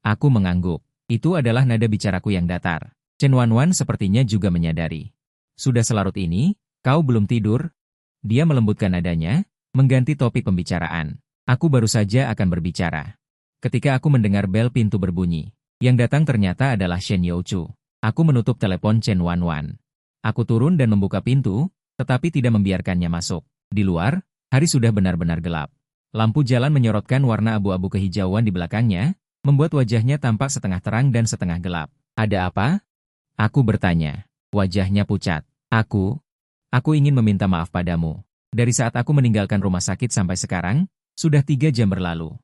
Aku mengangguk. Itu adalah nada bicaraku yang datar. Chen Wanwan sepertinya juga menyadari. Sudah selarut ini, kau belum tidur? Dia melembutkan nadanya, mengganti topik pembicaraan. Aku baru saja akan berbicara. Ketika aku mendengar bel pintu berbunyi, yang datang ternyata adalah Shen Youchu. Aku menutup telepon Chen Wanwan. Aku turun dan membuka pintu, tetapi tidak membiarkannya masuk. Di luar, hari sudah benar-benar gelap. Lampu jalan menyorotkan warna abu-abu kehijauan di belakangnya, membuat wajahnya tampak setengah terang dan setengah gelap. Ada apa? Aku bertanya. Wajahnya pucat. Aku ingin meminta maaf padamu. Dari saat aku meninggalkan rumah sakit sampai sekarang, sudah 3 jam berlalu.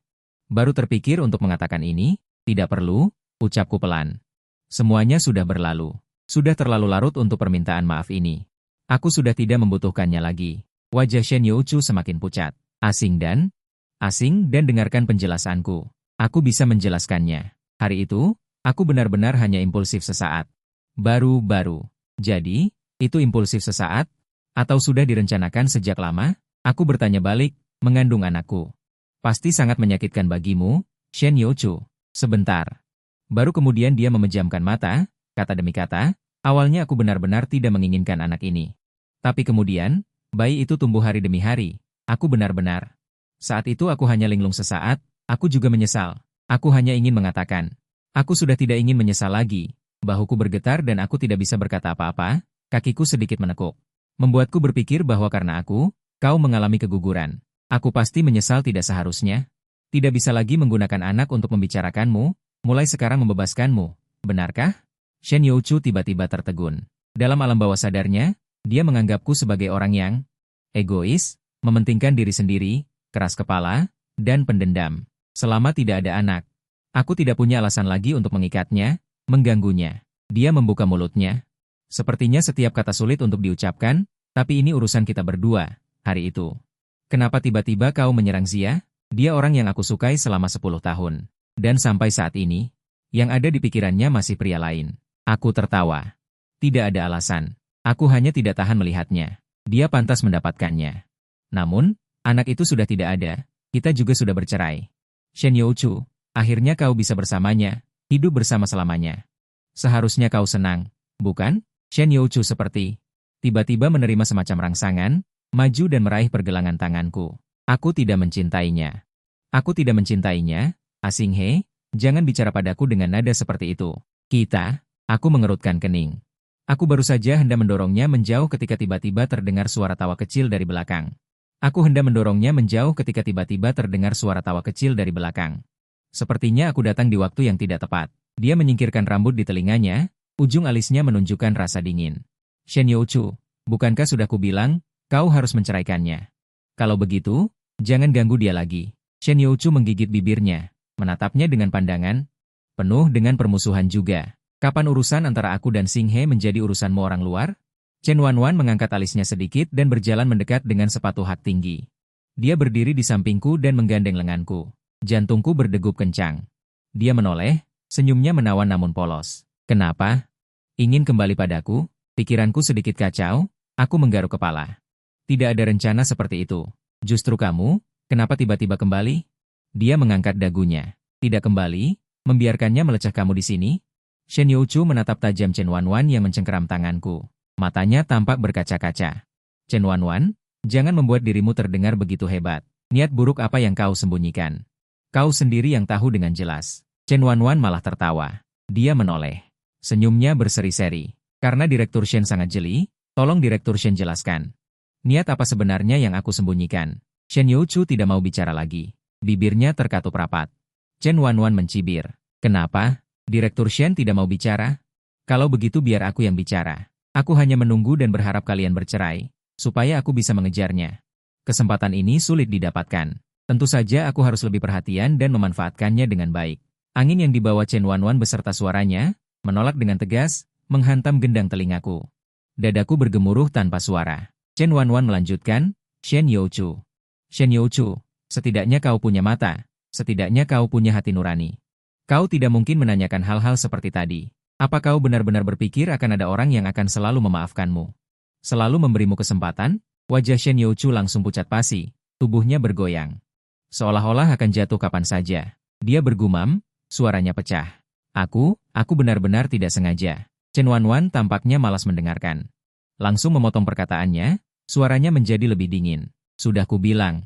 Baru terpikir untuk mengatakan ini, tidak perlu, ucapku pelan. Semuanya sudah berlalu. Sudah terlalu larut untuk permintaan maaf ini. Aku sudah tidak membutuhkannya lagi. Wajah Shen Youchu semakin pucat. Asing dan dengarkan penjelasanku. Aku bisa menjelaskannya. Hari itu, aku benar-benar hanya impulsif sesaat. Baru-baru. Jadi, itu impulsif sesaat? Atau sudah direncanakan sejak lama? Aku bertanya balik, mengandung anakku. Pasti sangat menyakitkan bagimu, Shen Youchu. Sebentar. Baru kemudian dia memejamkan mata, kata demi kata, awalnya aku benar-benar tidak menginginkan anak ini. Tapi kemudian, Bayi itu tumbuh hari demi hari. Aku benar-benar. Saat itu aku hanya linglung sesaat, aku juga menyesal. Aku hanya ingin mengatakan. Aku sudah tidak ingin menyesal lagi. Bahuku bergetar dan aku tidak bisa berkata apa-apa, kakiku sedikit menekuk. Membuatku berpikir bahwa karena aku, kau mengalami keguguran. Aku pasti menyesal tidak seharusnya. Tidak bisa lagi menggunakan anak untuk membicarakanmu, mulai sekarang membebaskanmu. Benarkah? Shen Youchu tiba-tiba tertegun. Dalam alam bawah sadarnya, dia menganggapku sebagai orang yang egois, mementingkan diri sendiri, keras kepala, dan pendendam. Selama tidak ada anak, aku tidak punya alasan lagi untuk mengikatnya, mengganggunya. Dia membuka mulutnya. Sepertinya setiap kata sulit untuk diucapkan, tapi ini urusan kita berdua, hari itu. Kenapa tiba-tiba kau menyerang Zia? Dia orang yang aku sukai selama 10 tahun. Dan sampai saat ini, yang ada di pikirannya masih pria lain. Aku tertawa. Tidak ada alasan. Aku hanya tidak tahan melihatnya. Dia pantas mendapatkannya. Namun, anak itu sudah tidak ada. Kita juga sudah bercerai. Shen Youchu, akhirnya kau bisa bersamanya, hidup bersama selamanya. Seharusnya kau senang, bukan? Shen Youchu seperti tiba-tiba menerima semacam rangsangan, maju dan meraih pergelangan tanganku. Aku tidak mencintainya. Aku tidak mencintainya, Asing He, jangan bicara padaku dengan nada seperti itu. Aku mengerutkan kening. Aku baru saja hendak mendorongnya menjauh ketika tiba-tiba terdengar suara tawa kecil dari belakang. Aku hendak mendorongnya menjauh ketika tiba-tiba terdengar suara tawa kecil dari belakang. Sepertinya aku datang di waktu yang tidak tepat. Dia menyingkirkan rambut di telinganya, ujung alisnya menunjukkan rasa dingin. Shen Youchu, bukankah sudah kubilang, kau harus menceraikannya? Kalau begitu, jangan ganggu dia lagi. Shen Youchu menggigit bibirnya, menatapnya dengan pandangan penuh dengan permusuhan juga. Kapan urusan antara aku dan Xing He menjadi urusanmu orang luar? Chen Wanwan mengangkat alisnya sedikit dan berjalan mendekat dengan sepatu hak tinggi. Dia berdiri di sampingku dan menggandeng lenganku. Jantungku berdegup kencang. Dia menoleh, senyumnya menawan namun polos. Kenapa? Ingin kembali padaku? Pikiranku sedikit kacau, aku menggaruk kepala. Tidak ada rencana seperti itu. Justru kamu, kenapa tiba-tiba kembali? Dia mengangkat dagunya. Tidak kembali, membiarkannya melecah kamu di sini? Shen Youchu menatap tajam Chen Wanwan yang mencengkeram tanganku. Matanya tampak berkaca-kaca. Chen Wanwan, jangan membuat dirimu terdengar begitu hebat. Niat buruk apa yang kau sembunyikan? Kau sendiri yang tahu dengan jelas. Chen Wanwan malah tertawa. Dia menoleh. Senyumnya berseri-seri. Karena Direktur Shen sangat jeli, tolong Direktur Shen jelaskan. Niat apa sebenarnya yang aku sembunyikan? Shen Youchu tidak mau bicara lagi. Bibirnya terkatup rapat. Chen Wanwan mencibir. Kenapa? Direktur Shen tidak mau bicara? Kalau begitu biar aku yang bicara. Aku hanya menunggu dan berharap kalian bercerai, supaya aku bisa mengejarnya. Kesempatan ini sulit didapatkan. Tentu saja aku harus lebih perhatian dan memanfaatkannya dengan baik. Angin yang dibawa Chen Wanwan beserta suaranya, menolak dengan tegas, menghantam gendang telingaku. Dadaku bergemuruh tanpa suara. Chen Wanwan melanjutkan, Shen Youchu. Shen Youchu, setidaknya kau punya mata, setidaknya kau punya hati nurani. Kau tidak mungkin menanyakan hal-hal seperti tadi. Apa kau benar-benar berpikir akan ada orang yang akan selalu memaafkanmu? Selalu memberimu kesempatan? Wajah Shen Youchu langsung pucat pasi, tubuhnya bergoyang. Seolah-olah akan jatuh kapan saja. Dia bergumam, suaranya pecah. Aku benar-benar tidak sengaja. Chen Wanwan tampaknya malas mendengarkan. Langsung memotong perkataannya, suaranya menjadi lebih dingin. Sudah kubilang.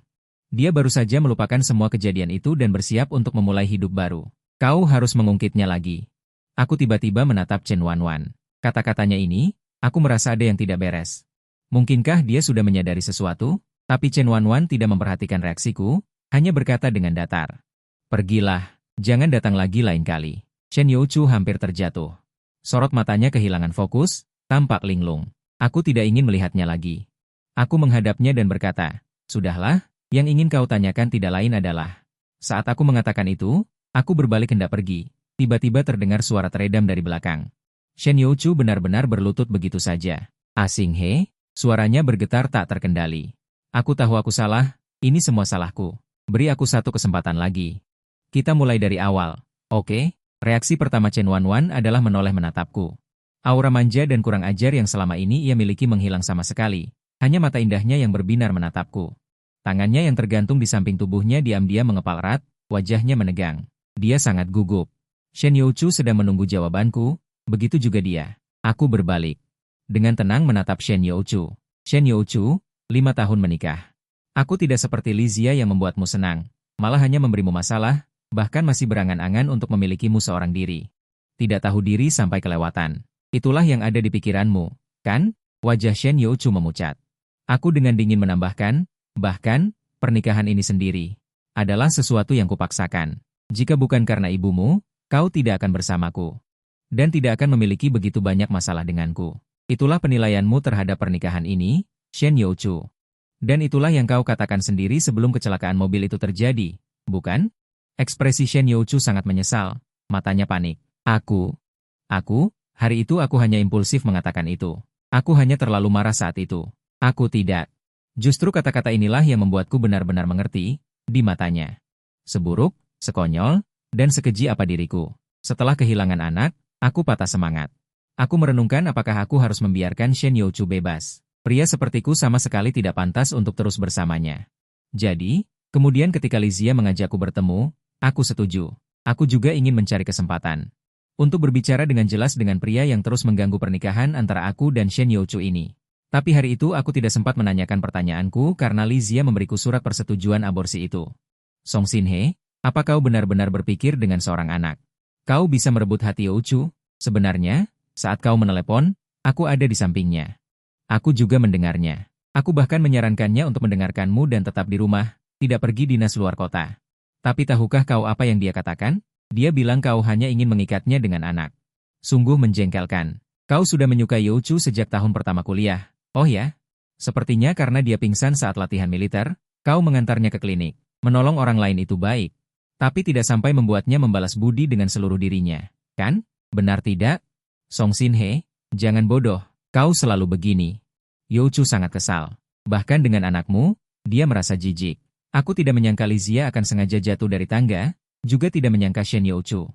Dia baru saja melupakan semua kejadian itu dan bersiap untuk memulai hidup baru. Kau harus mengungkitnya lagi. Aku tiba-tiba menatap Chen Wanwan. Kata-katanya ini, aku merasa ada yang tidak beres. Mungkinkah dia sudah menyadari sesuatu? Tapi Chen Wanwan tidak memperhatikan reaksiku, hanya berkata dengan datar. Pergilah, jangan datang lagi lain kali. Shen Youchu hampir terjatuh. Sorot matanya kehilangan fokus, tampak linglung. Aku tidak ingin melihatnya lagi. Aku menghadapnya dan berkata, sudahlah, yang ingin kau tanyakan tidak lain adalah. Saat aku mengatakan itu, aku berbalik hendak pergi. Tiba-tiba terdengar suara teredam dari belakang. Shen Youchu benar-benar berlutut begitu saja. Asing He, suaranya bergetar tak terkendali. Aku tahu aku salah, ini semua salahku. Beri aku satu kesempatan lagi. Kita mulai dari awal, oke? Reaksi pertama Chen Wanwan adalah menoleh menatapku. Aura manja dan kurang ajar yang selama ini ia miliki menghilang sama sekali. Hanya mata indahnya yang berbinar menatapku. Tangannya yang tergantung di samping tubuhnya diam-diam mengepal erat, wajahnya menegang. Dia sangat gugup. Shen Youchu sedang menunggu jawabanku, begitu juga dia. Aku berbalik. Dengan tenang menatap Shen Youchu. Shen Youchu, 5 tahun menikah. Aku tidak seperti Lizia yang membuatmu senang, malah hanya memberimu masalah, bahkan masih berangan-angan untuk memilikimu seorang diri. Tidak tahu diri sampai kelewatan. Itulah yang ada di pikiranmu, kan? Wajah Shen Youchu memucat. Aku dengan dingin menambahkan, bahkan, pernikahan ini sendiri adalah sesuatu yang kupaksakan. Jika bukan karena ibumu, kau tidak akan bersamaku. Dan tidak akan memiliki begitu banyak masalah denganku. Itulah penilaianmu terhadap pernikahan ini, Shen Youchu. Dan itulah yang kau katakan sendiri sebelum kecelakaan mobil itu terjadi, bukan? Ekspresi Shen Youchu sangat menyesal, matanya panik. Aku, hari itu aku hanya impulsif mengatakan itu. Aku hanya terlalu marah saat itu. Aku tidak. Justru kata-kata inilah yang membuatku benar-benar mengerti, di matanya. Seburuk, sekonyol, dan sekeji apa diriku. Setelah kehilangan anak, aku patah semangat. Aku merenungkan apakah aku harus membiarkan Shen Youchu bebas. Pria sepertiku sama sekali tidak pantas untuk terus bersamanya. Jadi, kemudian ketika Lizia mengajakku bertemu, aku setuju. Aku juga ingin mencari kesempatan untuk berbicara dengan jelas dengan pria yang terus mengganggu pernikahan antara aku dan Shen Youchu ini. Tapi hari itu aku tidak sempat menanyakan pertanyaanku karena Lizia memberiku surat persetujuan aborsi itu. Song Xinhe, apa kau benar-benar berpikir dengan seorang anak? Kau bisa merebut hati Youchu? Sebenarnya, saat kau menelepon, aku ada di sampingnya. Aku juga mendengarnya. Aku bahkan menyarankannya untuk mendengarkanmu dan tetap di rumah, tidak pergi dinas luar kota. Tapi tahukah kau apa yang dia katakan? Dia bilang kau hanya ingin mengikatnya dengan anak. Sungguh menjengkelkan. Kau sudah menyukai Youchu sejak tahun pertama kuliah. Oh ya? Sepertinya karena dia pingsan saat latihan militer, kau mengantarnya ke klinik. Menolong orang lain itu baik. Tapi tidak sampai membuatnya membalas budi dengan seluruh dirinya. Kan? Benar tidak? Song Xinhe, jangan bodoh. Kau selalu begini. Youchu sangat kesal. Bahkan dengan anakmu, dia merasa jijik. Aku tidak menyangka Lizia akan sengaja jatuh dari tangga, juga tidak menyangka Shen Youchu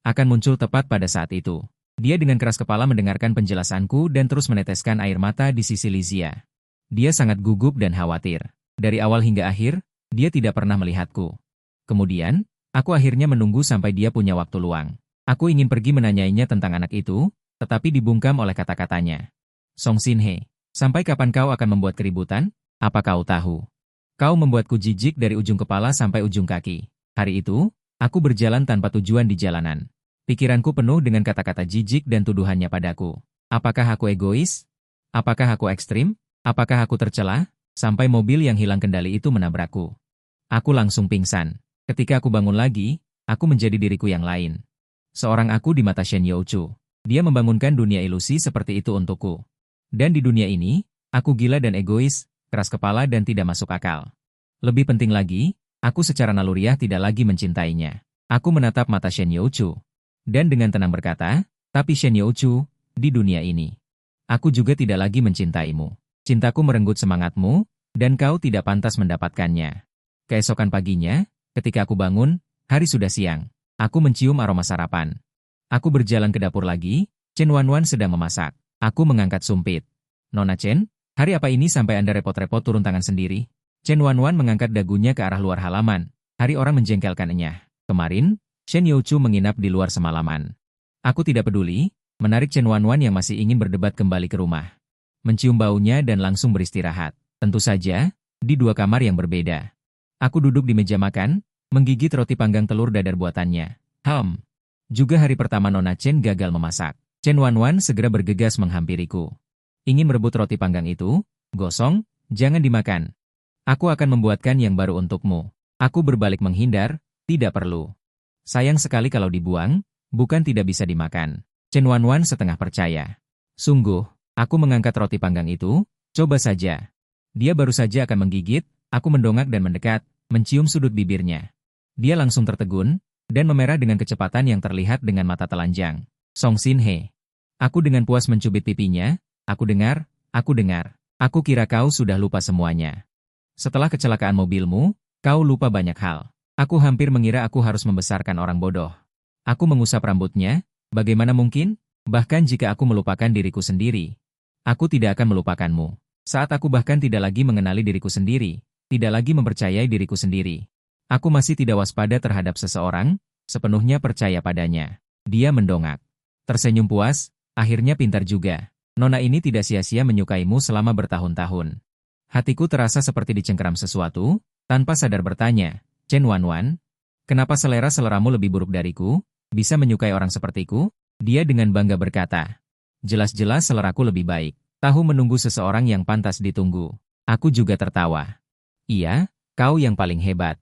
akan muncul tepat pada saat itu. Dia dengan keras kepala mendengarkan penjelasanku dan terus meneteskan air mata di sisi Lizia. Dia sangat gugup dan khawatir. Dari awal hingga akhir, dia tidak pernah melihatku. Kemudian, aku akhirnya menunggu sampai dia punya waktu luang. Aku ingin pergi menanyainya tentang anak itu, tetapi dibungkam oleh kata-katanya. Song Xinhe, sampai kapan kau akan membuat keributan? Apa kau tahu? Kau membuatku jijik dari ujung kepala sampai ujung kaki. Hari itu, aku berjalan tanpa tujuan di jalanan. Pikiranku penuh dengan kata-kata jijik dan tuduhannya padaku. Apakah aku egois? Apakah aku ekstrim? Apakah aku tercela? Sampai mobil yang hilang kendali itu menabrakku. Aku langsung pingsan. Ketika aku bangun lagi, aku menjadi diriku yang lain. Seorang aku di mata Shen Youchu. Dia membangunkan dunia ilusi seperti itu untukku. Dan di dunia ini, aku gila dan egois, keras kepala dan tidak masuk akal. Lebih penting lagi, aku secara naluriah tidak lagi mencintainya. Aku menatap mata Shen Youchu. Dan dengan tenang berkata, tapi Shen Youchu, di dunia ini, aku juga tidak lagi mencintaimu. Cintaku merenggut semangatmu, dan kau tidak pantas mendapatkannya. Keesokan paginya, ketika aku bangun, hari sudah siang. Aku mencium aroma sarapan. Aku berjalan ke dapur lagi, Chen Wanwan sedang memasak. Aku mengangkat sumpit. Nona Chen, hari apa ini sampai Anda repot-repot turun tangan sendiri? Chen Wanwan mengangkat dagunya ke arah luar halaman. Hari orang menjengkelkannya. Kemarin, Shen Youchu menginap di luar semalaman. Aku tidak peduli, menarik Chen Wanwan yang masih ingin berdebat kembali ke rumah. Mencium baunya dan langsung beristirahat. Tentu saja, di dua kamar yang berbeda. Aku duduk di meja makan, menggigit roti panggang telur dadar buatannya. Juga hari pertama Nona Chen gagal memasak. Chen Wanwan segera bergegas menghampiriku. Ingin merebut roti panggang itu? Gosong, jangan dimakan. Aku akan membuatkan yang baru untukmu. Aku berbalik menghindar, tidak perlu. Sayang sekali kalau dibuang, bukan tidak bisa dimakan. Chen Wanwan setengah percaya. Sungguh, aku mengangkat roti panggang itu, coba saja. Dia baru saja akan menggigit, aku mendongak dan mendekat, mencium sudut bibirnya. Dia langsung tertegun, dan memerah dengan kecepatan yang terlihat dengan mata telanjang. Song Xinhe. Aku dengan puas mencubit pipinya, aku dengar, aku kira kau sudah lupa semuanya. Setelah kecelakaan mobilmu, kau lupa banyak hal. Aku hampir mengira aku harus membesarkan orang bodoh. Aku mengusap rambutnya, bagaimana mungkin? Bahkan jika aku melupakan diriku sendiri, aku tidak akan melupakanmu. Saat aku bahkan tidak lagi mengenali diriku sendiri, tidak lagi mempercayai diriku sendiri. Aku masih tidak waspada terhadap seseorang, sepenuhnya percaya padanya. Dia mendongak. Tersenyum puas, akhirnya pintar juga. Nona ini tidak sia-sia menyukaimu selama bertahun-tahun. Hatiku terasa seperti dicengkeram sesuatu, tanpa sadar bertanya, Chen Wanwan, kenapa selera-seleramu lebih buruk dariku? Bisa menyukai orang sepertiku? Dia dengan bangga berkata, jelas-jelas seleraku lebih baik. Tahu menunggu seseorang yang pantas ditunggu. Aku juga tertawa. Iya, kau yang paling hebat.